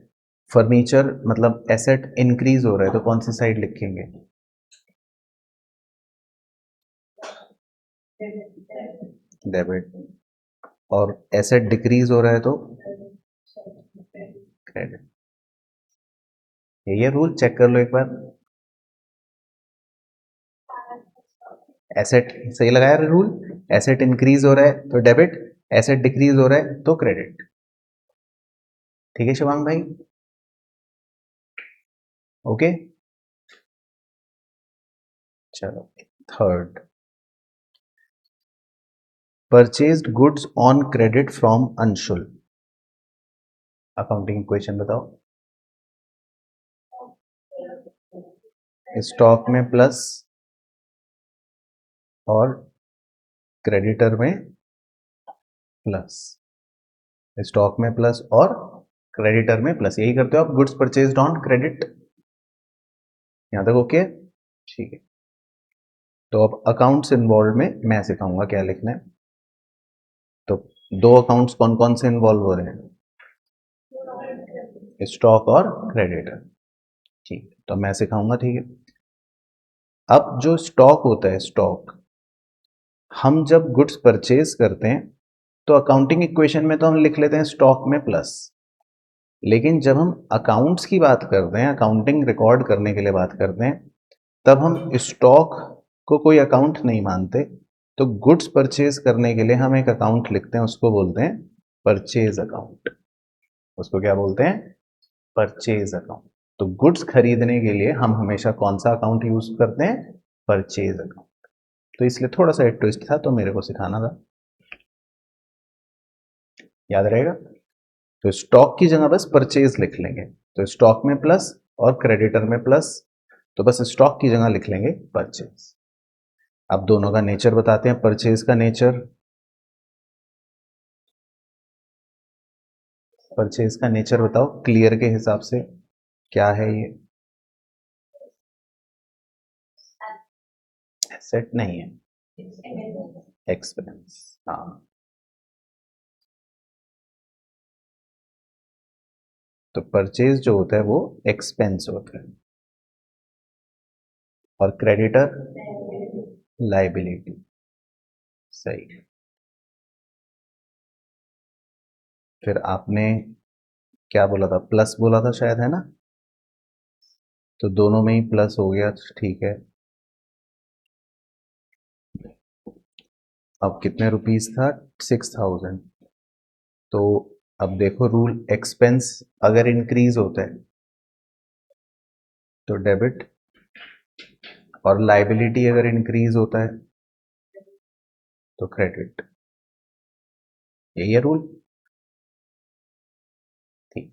फर्नीचर मतलब एसेट इंक्रीज हो रहा है तो कौन सी साइड लिखेंगे, डेबिट, और एसेट डिक्रीज हो रहा है तो क्रेडिट। ये रूल चेक कर लो एक बार। एसेट सही लगाया रूल, एसेट इंक्रीज हो रहा है तो डेबिट, एसेट डिक्रीज हो रहा है तो क्रेडिट। ठीक है शिवांग भाई, ओके। चलो third, purchased goods on credit from Anshul. Accounting equation बताओ, स्टॉक में प्लस और क्रेडिटर में प्लस। स्टॉक में प्लस और क्रेडिटर में प्लस, यही करते हो आप, गुड्स परचेज्ड ऑन क्रेडिट। यहां तक ओके? ठीक है। तो अब अकाउंट्स इन्वॉल्व में मैं सिखाऊंगा क्या लिखना है। तो दो अकाउंट्स कौन कौन से इन्वॉल्व हो रहे हैं? स्टॉक और क्रेडिटर। ठीक है, तो मैं सिखाऊंगा, ठीक है। अब जो स्टॉक होता है, स्टॉक, हम जब गुड्स परचेज करते हैं तो अकाउंटिंग इक्वेशन में तो हम लिख लेते हैं स्टॉक में प्लस, लेकिन जब हम अकाउंट्स की बात करते हैं, अकाउंटिंग रिकॉर्ड करने के लिए बात करते हैं, तब हम स्टॉक को कोई अकाउंट नहीं मानते। तो गुड्स परचेज करने के लिए हम एक अकाउंट लिखते हैं, उसको बोलते हैं परचेज अकाउंट। उसको क्या बोलते हैं? Purchase account. तो गुड्स खरीदने के लिए हम हमेशा कौन सा अकाउंट यूज करते हैं? Purchase account. तो इसलिए थोड़ा सा एक ट्विस्ट था, तो मेरे को सिखाना था, याद रहेगा। तो स्टॉक की जगह बस परचेज लिख लेंगे, तो स्टॉक में प्लस और क्रेडिटर में प्लस, तो बस स्टॉक की जगह लिख लेंगे परचेज। अब दोनों का नेचर बताते हैं। परचेज का नेचर, परचेज का नेचर बताओ क्लियर के हिसाब से, क्या है ये? एसेट नहीं है, एक्सपेंस। हाँ, तो परचेज जो होता है वो एक्सपेंस होता है, और क्रेडिटर लाइबिलिटी। सही। फिर आपने क्या बोला था? प्लस बोला था शायद, है ना? तो दोनों में ही प्लस हो गया, तो ठीक है। अब कितने रुपीस था? 6000। तो अब देखो रूल, एक्सपेंस अगर इंक्रीज होता है तो डेबिट, और लाइबिलिटी अगर इंक्रीज होता है तो क्रेडिट। यही है रूल। ठीक,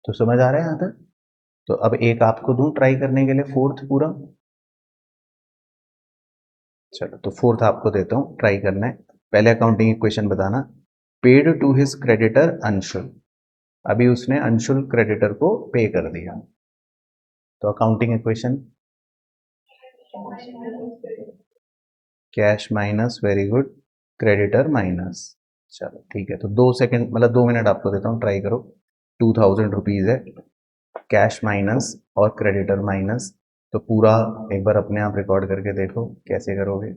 तो समझ आ रहा है यहां तक? तो अब एक आपको दूं ट्राई करने के लिए, फोर्थ पूरा। चलो, तो फोर्थ आपको देता हूं, ट्राई करना है। पहले अकाउंटिंग इक्वेशन बताना। Paid to his creditor Anshul, अभी उसने अंशुल क्रेडिटर को पे कर दिया। तो accounting equation, cash minus, very good, creditor minus. चलो ठीक है, तो 2 सेकंड मतलब 2 मिनट आपको देता हूँ, ट्राई करो। 2000 रुपीज है, कैश माइनस और क्रेडिटर माइनस। तो पूरा एक बार अपने आप रिकॉर्ड करके देखो कैसे करोगे।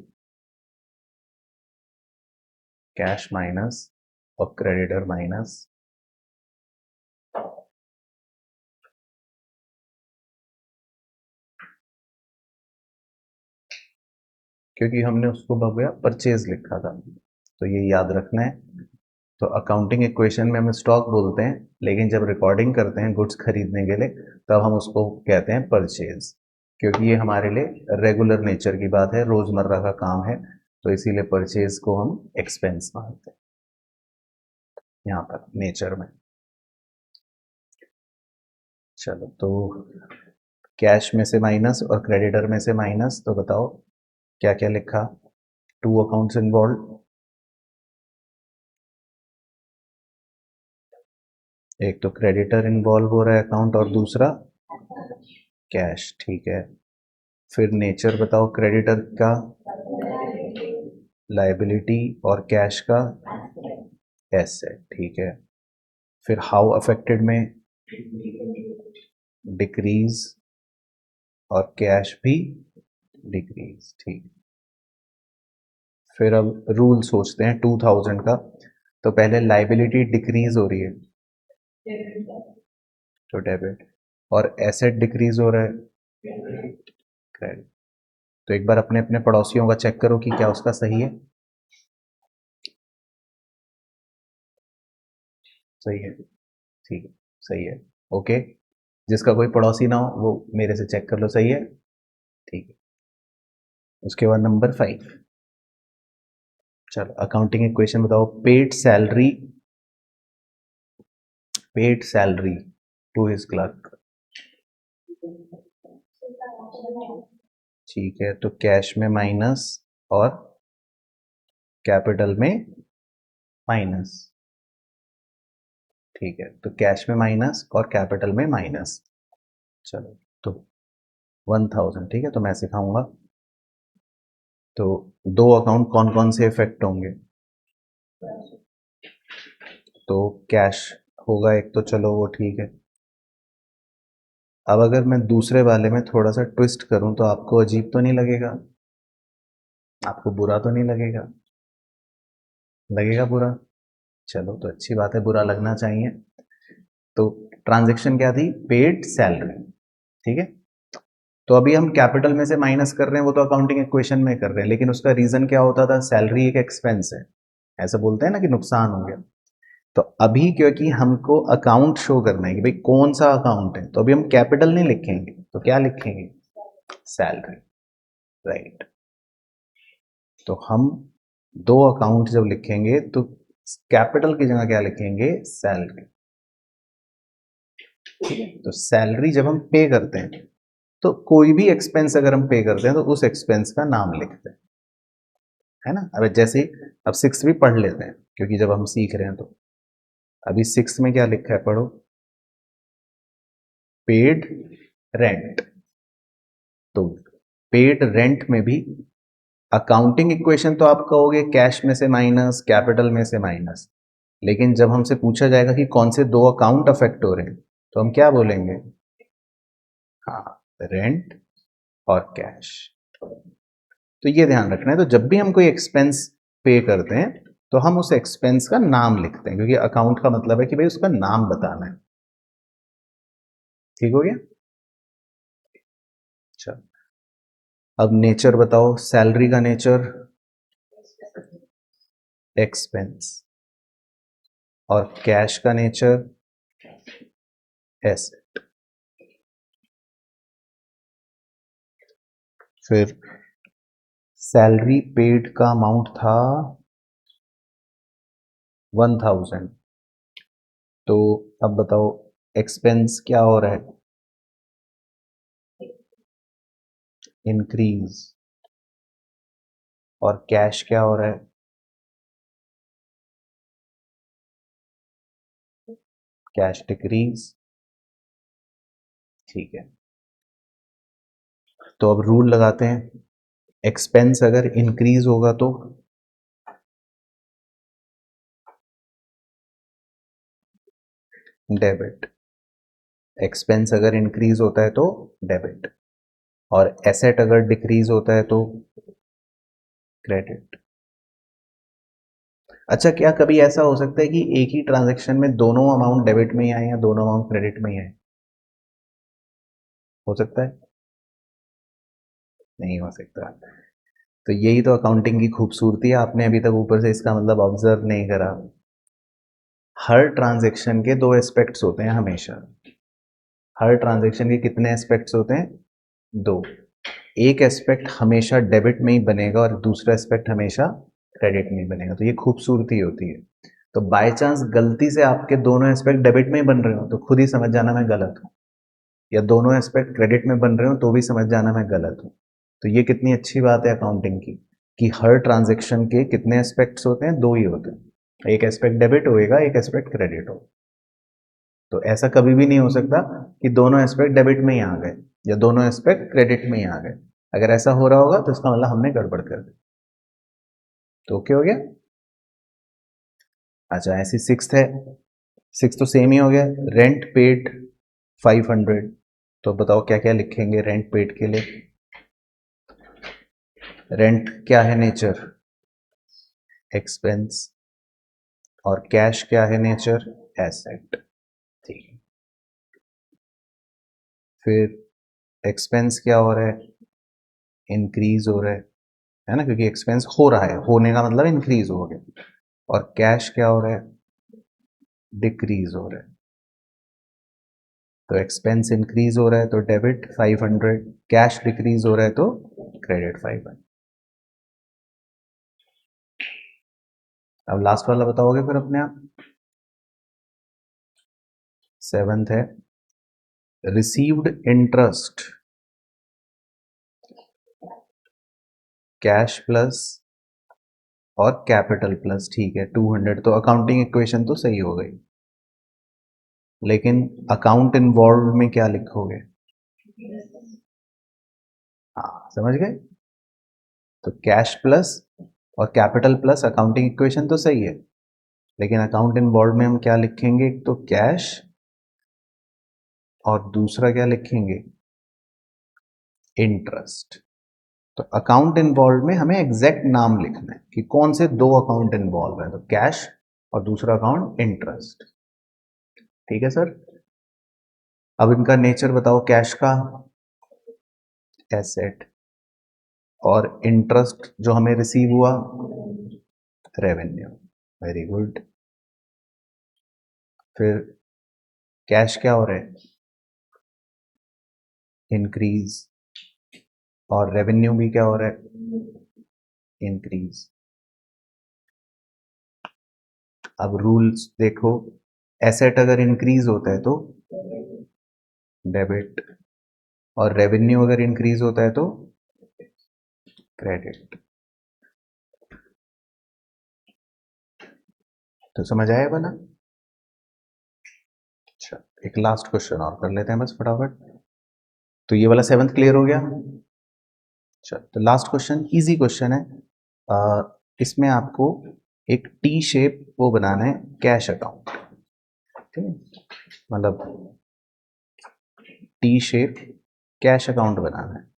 कैश माइनस और क्रेडिटर माइनस। क्योंकि हमने उसको भगवाया परचेज लिखा था, तो ये याद रखना है। तो अकाउंटिंग इक्वेशन में हम स्टॉक बोलते हैं, लेकिन जब रिकॉर्डिंग करते हैं गुड्स खरीदने के लिए, तब हम उसको कहते हैं परचेज, क्योंकि ये हमारे लिए रेगुलर नेचर की बात है, रोजमर्रा का काम है। तो इसीलिए परचेज को हम एक्सपेंस मानते हैं यहाँ पर नेचर में। चलो, तो कैश में से माइनस और क्रेडिटर में से माइनस, तो बताओ क्या क्या लिखा? टू अकाउंट्स इन्वॉल्व, एक तो क्रेडिटर इन्वॉल्व हो रहा है अकाउंट, और दूसरा कैश, ठीक है। फिर नेचर बताओ क्रेडिटर का, लाइबिलिटी, और कैश का एसेट, ठीक है। फिर हाउ अफेक्टेड में डिक्रीज, और कैश भी डिक्रीज, ठीक। फिर अब रूल सोचते हैं 2000 का। तो पहले लाइबिलिटी डिक्रीज हो रही है तो डेबिट, और एसेट डिक्रीज हो रहा है क्रेडिट। तो एक बार अपने अपने पड़ोसियों का चेक करो कि क्या उसका सही है। सही है, ठीक है, सही है, ओके। जिसका कोई पड़ोसी ना हो वो मेरे से चेक कर लो, सही है, ठीक है। उसके बाद नंबर 5। चलो, अकाउंटिंग इक्वेशन बताओ। Paid salary to his clerk, ठीक है। तो कैश में माइनस और कैपिटल में माइनस, ठीक है, तो कैश में माइनस और कैपिटल में माइनस। चलो तो 1000, ठीक है, तो मैं सिखाऊंगा। तो दो अकाउंट कौन कौन से इफेक्ट होंगे? तो कैश होगा एक, तो चलो वो ठीक है। अब अगर मैं दूसरे वाले में थोड़ा सा ट्विस्ट करूं तो आपको अजीब तो नहीं लगेगा? आपको बुरा तो नहीं लगेगा? लगेगा बुरा? चलो तो अच्छी बात है, बुरा लगना चाहिए। तो ट्रांजैक्शन क्या थी? पेड सैलरी, ठीक है। तो अभी हम कैपिटल में से माइनस कर रहे हैं, वो तो अकाउंटिंग इक्वेशन में कर रहे हैं, लेकिन उसका रीजन क्या होता था? सैलरी एक एक्सपेंस है, ऐसा बोलते हैं ना कि नुकसान हो गया। तो अभी क्योंकि हमको अकाउंट शो करना है कि भाई कौन सा अकाउंट है, तो अभी हम कैपिटल नहीं लिखेंगे, तो क्या लिखेंगे? Salary, right. तो हम दो अकाउंट जब लिखेंगे तो कैपिटल की जगह क्या लिखेंगे? सैलरी, ठीक है। तो सैलरी जब हम पे करते हैं, तो कोई भी एक्सपेंस अगर हम पे करते हैं तो उस एक्सपेंस का नाम लिखते हैं, है ना। अब जैसे ही अब सिक्स भी पढ़ लेते हैं, क्योंकि जब हम सीख रहे हैं तो अभी सिक्स में क्या लिखा है, पढ़ो। Paid rent. तो पेड रेंट में भी अकाउंटिंग इक्वेशन तो आप कहोगे कैश में से माइनस, कैपिटल में से माइनस, लेकिन जब हमसे पूछा जाएगा कि कौन से दो अकाउंट अफेक्ट हो रहे हैं, तो हम क्या बोलेंगे? हाँ, रेंट और कैश। तो ये ध्यान रखना है। तो जब भी हम कोई एक्सपेंस पे करते हैं तो हम उस एक्सपेंस का नाम लिखते हैं, क्योंकि अकाउंट का मतलब है कि भाई उसका नाम बताना है। ठीक हो गया? अच्छा, अब नेचर बताओ, सैलरी का नेचर एक्सपेंस, और कैश का नेचर एसेट। फिर सैलरी पेड का अमाउंट था 1000, तो अब बताओ एक्सपेंस क्या हो रहा है? इंक्रीज। और कैश क्या हो रहा है? कैश डिक्रीज, ठीक है। तो अब रूल लगाते हैं, एक्सपेंस अगर इंक्रीज होगा तो डेबिट, एक्सपेंस अगर इंक्रीज होता है तो डेबिट, और एसेट अगर डिक्रीज होता है तो क्रेडिट। अच्छा, क्या कभी ऐसा हो सकता है कि एक ही ट्रांजैक्शन में दोनों अमाउंट डेबिट में ही आए या दोनों अमाउंट क्रेडिट में ही आए? हो सकता है? नहीं हो सकता। तो यही तो अकाउंटिंग की खूबसूरती है, आपने अभी तक ऊपर से इसका मतलब ऑब्जर्व नहीं करा। हर ट्रांजैक्शन के दो एस्पेक्ट्स होते हैं हमेशा। हर ट्रांजैक्शन के कितने एस्पेक्ट्स होते हैं? दो। एक एस्पेक्ट हमेशा डेबिट में ही बनेगा और दूसरा एस्पेक्ट हमेशा क्रेडिट में ही बनेगा, तो ये खूबसूरती होती है। तो बाय चांस गलती से आपके दोनों एस्पेक्ट डेबिट में ही बन रहे हो तो खुद ही समझ जाना मैं गलत हूँ, या दोनों एस्पेक्ट क्रेडिट में बन रहे हो तो भी समझ जाना मैं गलत हूँ। तो ये कितनी अच्छी बात है अकाउंटिंग की, कि हर ट्रांजैक्शन के कितने एस्पेक्ट्स होते हैं? दो ही होते हैं, एक एस्पेक्ट डेबिट होएगा, एक एस्पेक्ट क्रेडिट होगा। तो ऐसा कभी भी नहीं हो सकता कि दोनों एस्पेक्ट डेबिट में ही आ गए या दोनों एस्पेक्ट क्रेडिट में ही आ गए। अगर ऐसा हो रहा होगा तो इसका मतलब हमने गड़बड़ कर दी। तो ओके हो गया? अच्छा, ऐसी सिक्स्थ है। सिक्स तो सेम ही हो गया, रेंट पेड 500। तो बताओ क्या क्या लिखेंगे रेंट पेड के लिए? रेंट क्या है नेचर? एक्सपेंस। और कैश क्या है नेचर? एसेट, ठीक है। फिर एक्सपेंस क्या हो रहा है? इंक्रीज हो रहा है ना, क्योंकि एक्सपेंस हो रहा है, होने का मतलब इंक्रीज हो गया। और कैश क्या हो रहा है? डिक्रीज हो रहा है। तो एक्सपेंस इंक्रीज हो रहा है तो डेबिट 500, कैश डिक्रीज हो रहा है तो क्रेडिट 500। अब लास्ट वाला बताओगे फिर अपने आप। सेवंथ है, रिसीव्ड इंटरेस्ट, कैश प्लस और कैपिटल प्लस, ठीक है 200, तो अकाउंटिंग इक्वेशन तो सही हो गई, लेकिन अकाउंट इन्वॉल्व में क्या लिखोगे? हाँ समझ गए। तो कैश प्लस और कैपिटल प्लस अकाउंटिंग इक्वेशन तो सही है, लेकिन अकाउंट इन्वॉल्व में हम क्या लिखेंगे? एक तो कैश और दूसरा क्या लिखेंगे? इंटरेस्ट। तो अकाउंट इन्वॉल्व में हमें एग्जैक्ट नाम लिखना है कि कौन से दो अकाउंट इन्वॉल्व है, तो कैश और दूसरा अकाउंट इंटरेस्ट। ठीक है सर। अब इनका नेचर बताओ, कैश का एसेट और इंटरेस्ट जो हमें रिसीव हुआ रेवेन्यू। Very good. फिर कैश क्या हो रहा है? इंक्रीज, और रेवेन्यू भी क्या हो रहा है? इंक्रीज। अब रूल्स देखो, एसेट अगर इंक्रीज होता है तो डेबिट, और रेवेन्यू अगर इंक्रीज होता है तो क्रेडिट। तो समझ आया बना? अच्छा, एक लास्ट क्वेश्चन और कर लेते हैं बस फटाफट। तो ये वाला 7th क्लियर हो गया। अच्छा, तो लास्ट क्वेश्चन इजी क्वेश्चन है। इसमें आपको एक टी शेप वो बनाना है, कैश अकाउंट। ठीक है, मतलब टी शेप कैश अकाउंट बनाना है।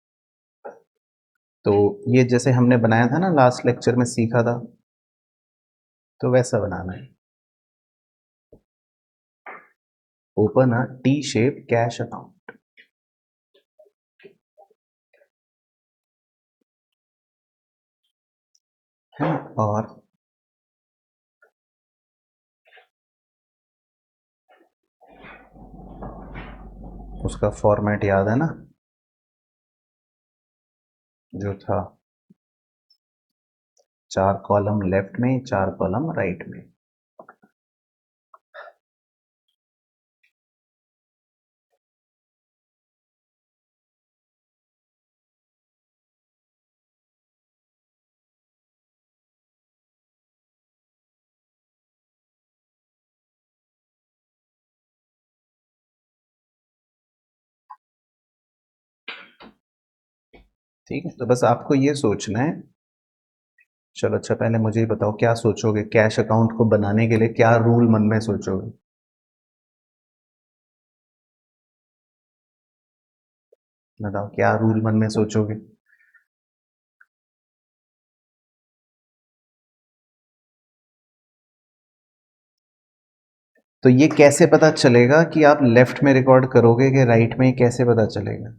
तो ये जैसे हमने बनाया था ना, लास्ट लेक्चर में सीखा था, तो वैसा बनाना है। Open a T shape cash account. है ना? और उसका फॉर्मेट याद है ना, जो था 4 कॉलम लेफ्ट में, 4 कॉलम राइट में। ठीक है, तो बस आपको ये सोचना है। चलो अच्छा, पहले मुझे ये बताओ क्या सोचोगे कैश अकाउंट को बनाने के लिए, क्या रूल मन में सोचोगे? बताओ क्या रूल मन में सोचोगे? तो ये कैसे पता चलेगा कि आप लेफ्ट में रिकॉर्ड करोगे कि राइट में, कैसे पता चलेगा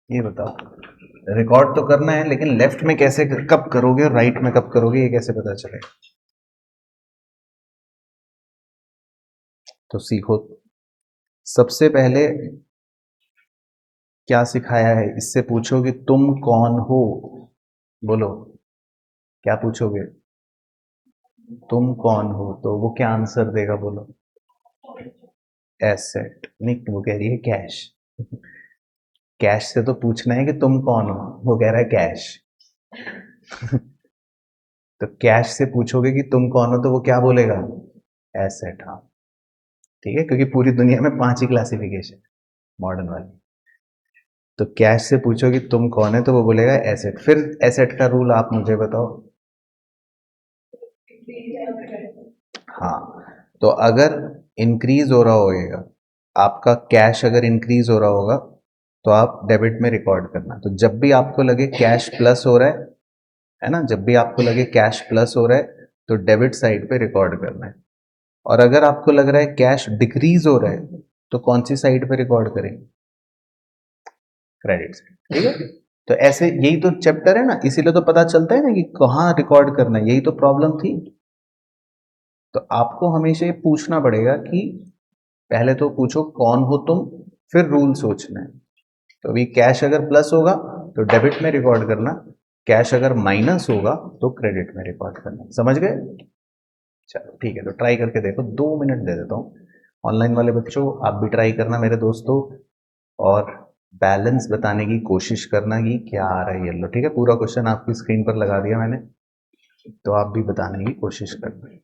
ये बताओ? रिकॉर्ड तो करना है, लेकिन लेफ्ट में कैसे, कब करोगे और राइट में कब करोगे, ये कैसे पता चलेगा? तो सीखो। सबसे पहले क्या सिखाया है, इससे पूछो कि तुम कौन हो। बोलो, क्या पूछोगे? तुम कौन हो, तो वो क्या आंसर देगा? बोलो। एसेट नहीं, वो कह रही है कैश। कैश से तो पूछना है कि तुम कौन हो, वो कह रहा है कैश। तो कैश से पूछोगे कि तुम कौन हो, तो वो क्या बोलेगा? एसेट। हाँ ठीक है, क्योंकि पूरी दुनिया में 5 ही क्लासिफिकेशन मॉडर्न वाली। तो कैश से पूछो कि तुम कौन है, तो वो बोलेगा एसेट। फिर एसेट का रूल आप मुझे बताओ। हाँ, तो अगर इंक्रीज हो रहा होगा आपका कैश, अगर इंक्रीज हो रहा होगा तो आप डेबिट में रिकॉर्ड करना। तो जब भी आपको लगे कैश प्लस हो रहा है ना, जब भी आपको लगे कैश प्लस हो रहा है तो डेबिट साइड पे रिकॉर्ड करना है। और अगर आपको लग रहा है कैश डिक्रीज हो रहा है तो कौन सी साइड पे रिकॉर्ड करेंगे? Credit side. ठीक है, तो ऐसे यही तो चैप्टर है ना, इसीलिए तो पता चलता है ना कि कहाँ रिकॉर्ड करना है, यही तो प्रॉब्लम थी। तो आपको हमेशा ये पूछना पड़ेगा कि पहले तो पूछो कौन हो तुम, फिर रूल सोचना है। तो अभी कैश अगर प्लस होगा तो डेबिट में रिकॉर्ड करना, कैश अगर माइनस होगा तो क्रेडिट में रिकॉर्ड करना। समझ गए? चलो ठीक है, तो ट्राई करके देखो, 2 मिनट दे देता हूँ ऑनलाइन वाले बच्चों, आप भी ट्राई करना मेरे दोस्तों, और बैलेंस बताने की कोशिश करना कि क्या आ रहा है येलो। ठीक है, पूरा क्वेश्चन आपकी स्क्रीन पर लगा दिया मैंने। तो आप भी बताने की कोशिश करना।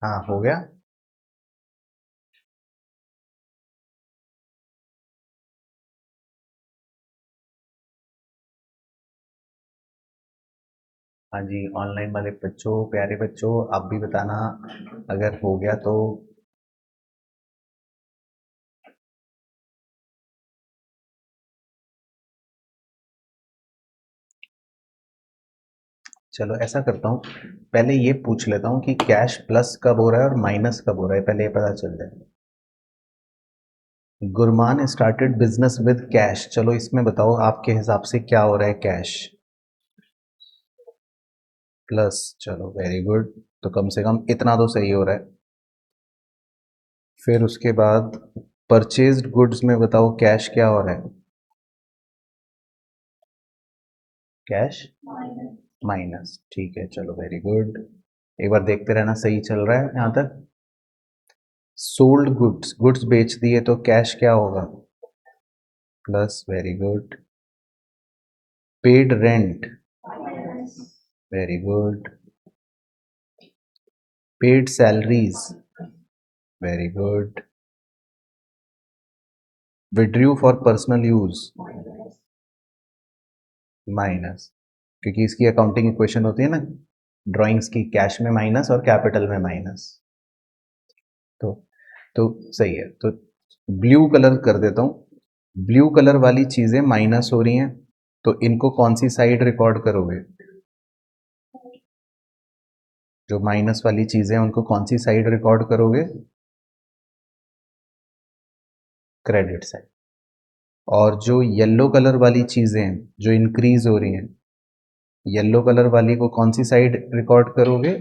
हाँ, हो गया। हाँ जी, ऑनलाइन वाले बच्चों, प्यारे बच्चों, आप भी बताना अगर हो गया तो। चलो ऐसा करता हूँ, पहले ये पूछ लेता हूँ कि कैश प्लस कब हो रहा है और माइनस कब हो रहा है, पहले ये पता चल जाए। Gurman started business with cash, चलो इसमें बताओ आपके हिसाब से क्या हो रहा है। कैश प्लस, चलो वेरी गुड, तो कम से कम इतना तो सही हो रहा है। फिर उसके बाद परचेज्ड गुड्स में बताओ कैश क्या हो रहा है। कैश माइनस, ठीक है, चलो वेरी गुड। एक बार देखते रहना सही चल रहा है यहाँ तक। सोल्ड गुड्स, गुड्स बेच दिए तो कैश क्या होगा। Plus, very good. Paid rent, very good. Paid salaries, very good. Withdrew for personal use, minus, क्योंकि इसकी अकाउंटिंग इक्वेशन होती है ना ड्राइंग्स की, कैश में माइनस और कैपिटल में माइनस। तो तो सही है, तो ब्लू कलर कर देता हूं। ब्लू कलर वाली चीजें माइनस हो रही हैं, तो इनको कौन सी साइड रिकॉर्ड करोगे। जो माइनस वाली चीजें हैं उनको कौन सी साइड रिकॉर्ड करोगे। Credit side. और जो येलो कलर वाली चीजें हैं जो इंक्रीज हो रही हैं, येलो कलर वाली को कौन सी साइड रिकॉर्ड करोगे।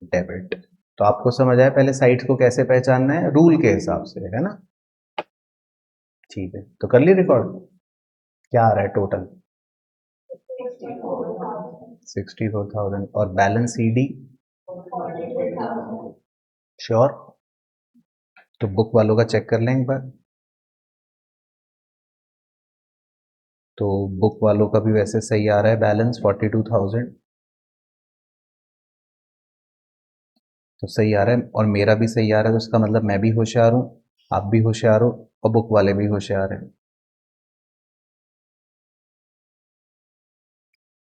डेबिट। तो आपको समझ आया पहले साइड्स को कैसे पहचानना है, रूल के हिसाब से, है ना। ठीक है, तो कर ली रिकॉर्ड। क्या आ रहा है टोटल। 64,000 और बैलेंस सीडी। श्योर। तो बुक वालों का चेक कर लें एक बार। तो बुक वालों का भी वैसे सही आ रहा है बैलेंस 42,000। तो सही आ रहा है और मेरा भी सही आ रहा है, तो इसका मतलब मैं भी होशियार हूँ, आप भी होशियार हो और बुक वाले भी होशियार हैं।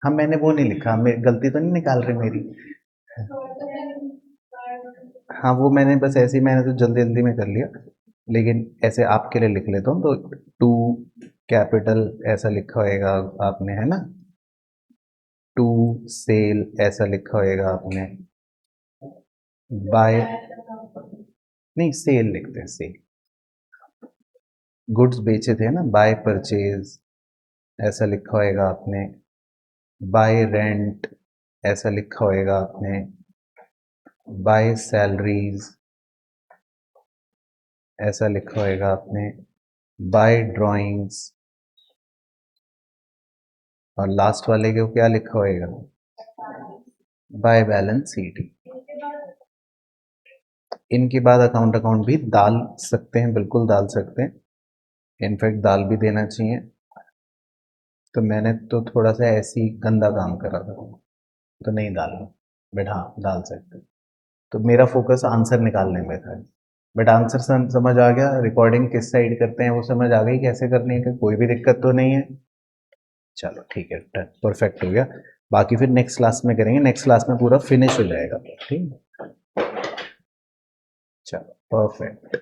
हाँ, मैंने वो नहीं लिखा, मैं गलती तो नहीं निकाल रही मेरी। हाँ, वो मैंने बस ऐसे ही, मैंने तो जल्दी जल्दी में कर लिया, लेकिन ऐसे आपके लिए लिख लेता हूँ। तो टू कैपिटल ऐसा लिखा होएगा आपने, है ना। टू सेल ऐसा लिखा होएगा आपने। बाय, नहीं, सेल लिखते हैं, सेल। गुड्स बेचे थे ना, बाय परचेज ऐसा लिखा होएगा आपने, बाय रेंट ऐसा लिखा होएगा आपने, बाय सैलरीज ऐसा लिखा होएगा आपने, बाय ड्राइंग्स, और लास्ट वाले को क्या लिखा होएगा, बाय बैलेंस शीट। इनके बाद अकाउंट भी डाल सकते हैं, बिल्कुल डाल सकते हैं, इनफैक्ट डाल भी देना चाहिए। तो मैंने तो थोड़ा सा ऐसे ही गंदा काम करा था, तो नहीं डालना, बट हाँ डाल सकते। तो मेरा फोकस आंसर निकालने में था, बट आंसर समझ आ गया, रिकॉर्डिंग किस साइड करते हैं वो समझ आ गई कैसे करनी है, कोई भी दिक्कत तो नहीं है। चलो ठीक है, परफेक्ट हो गया। बाकी फिर नेक्स्ट क्लास में करेंगे, नेक्स्ट क्लास में पूरा फिनिश हो जाएगा, ठीक है। चलो परफेक्ट।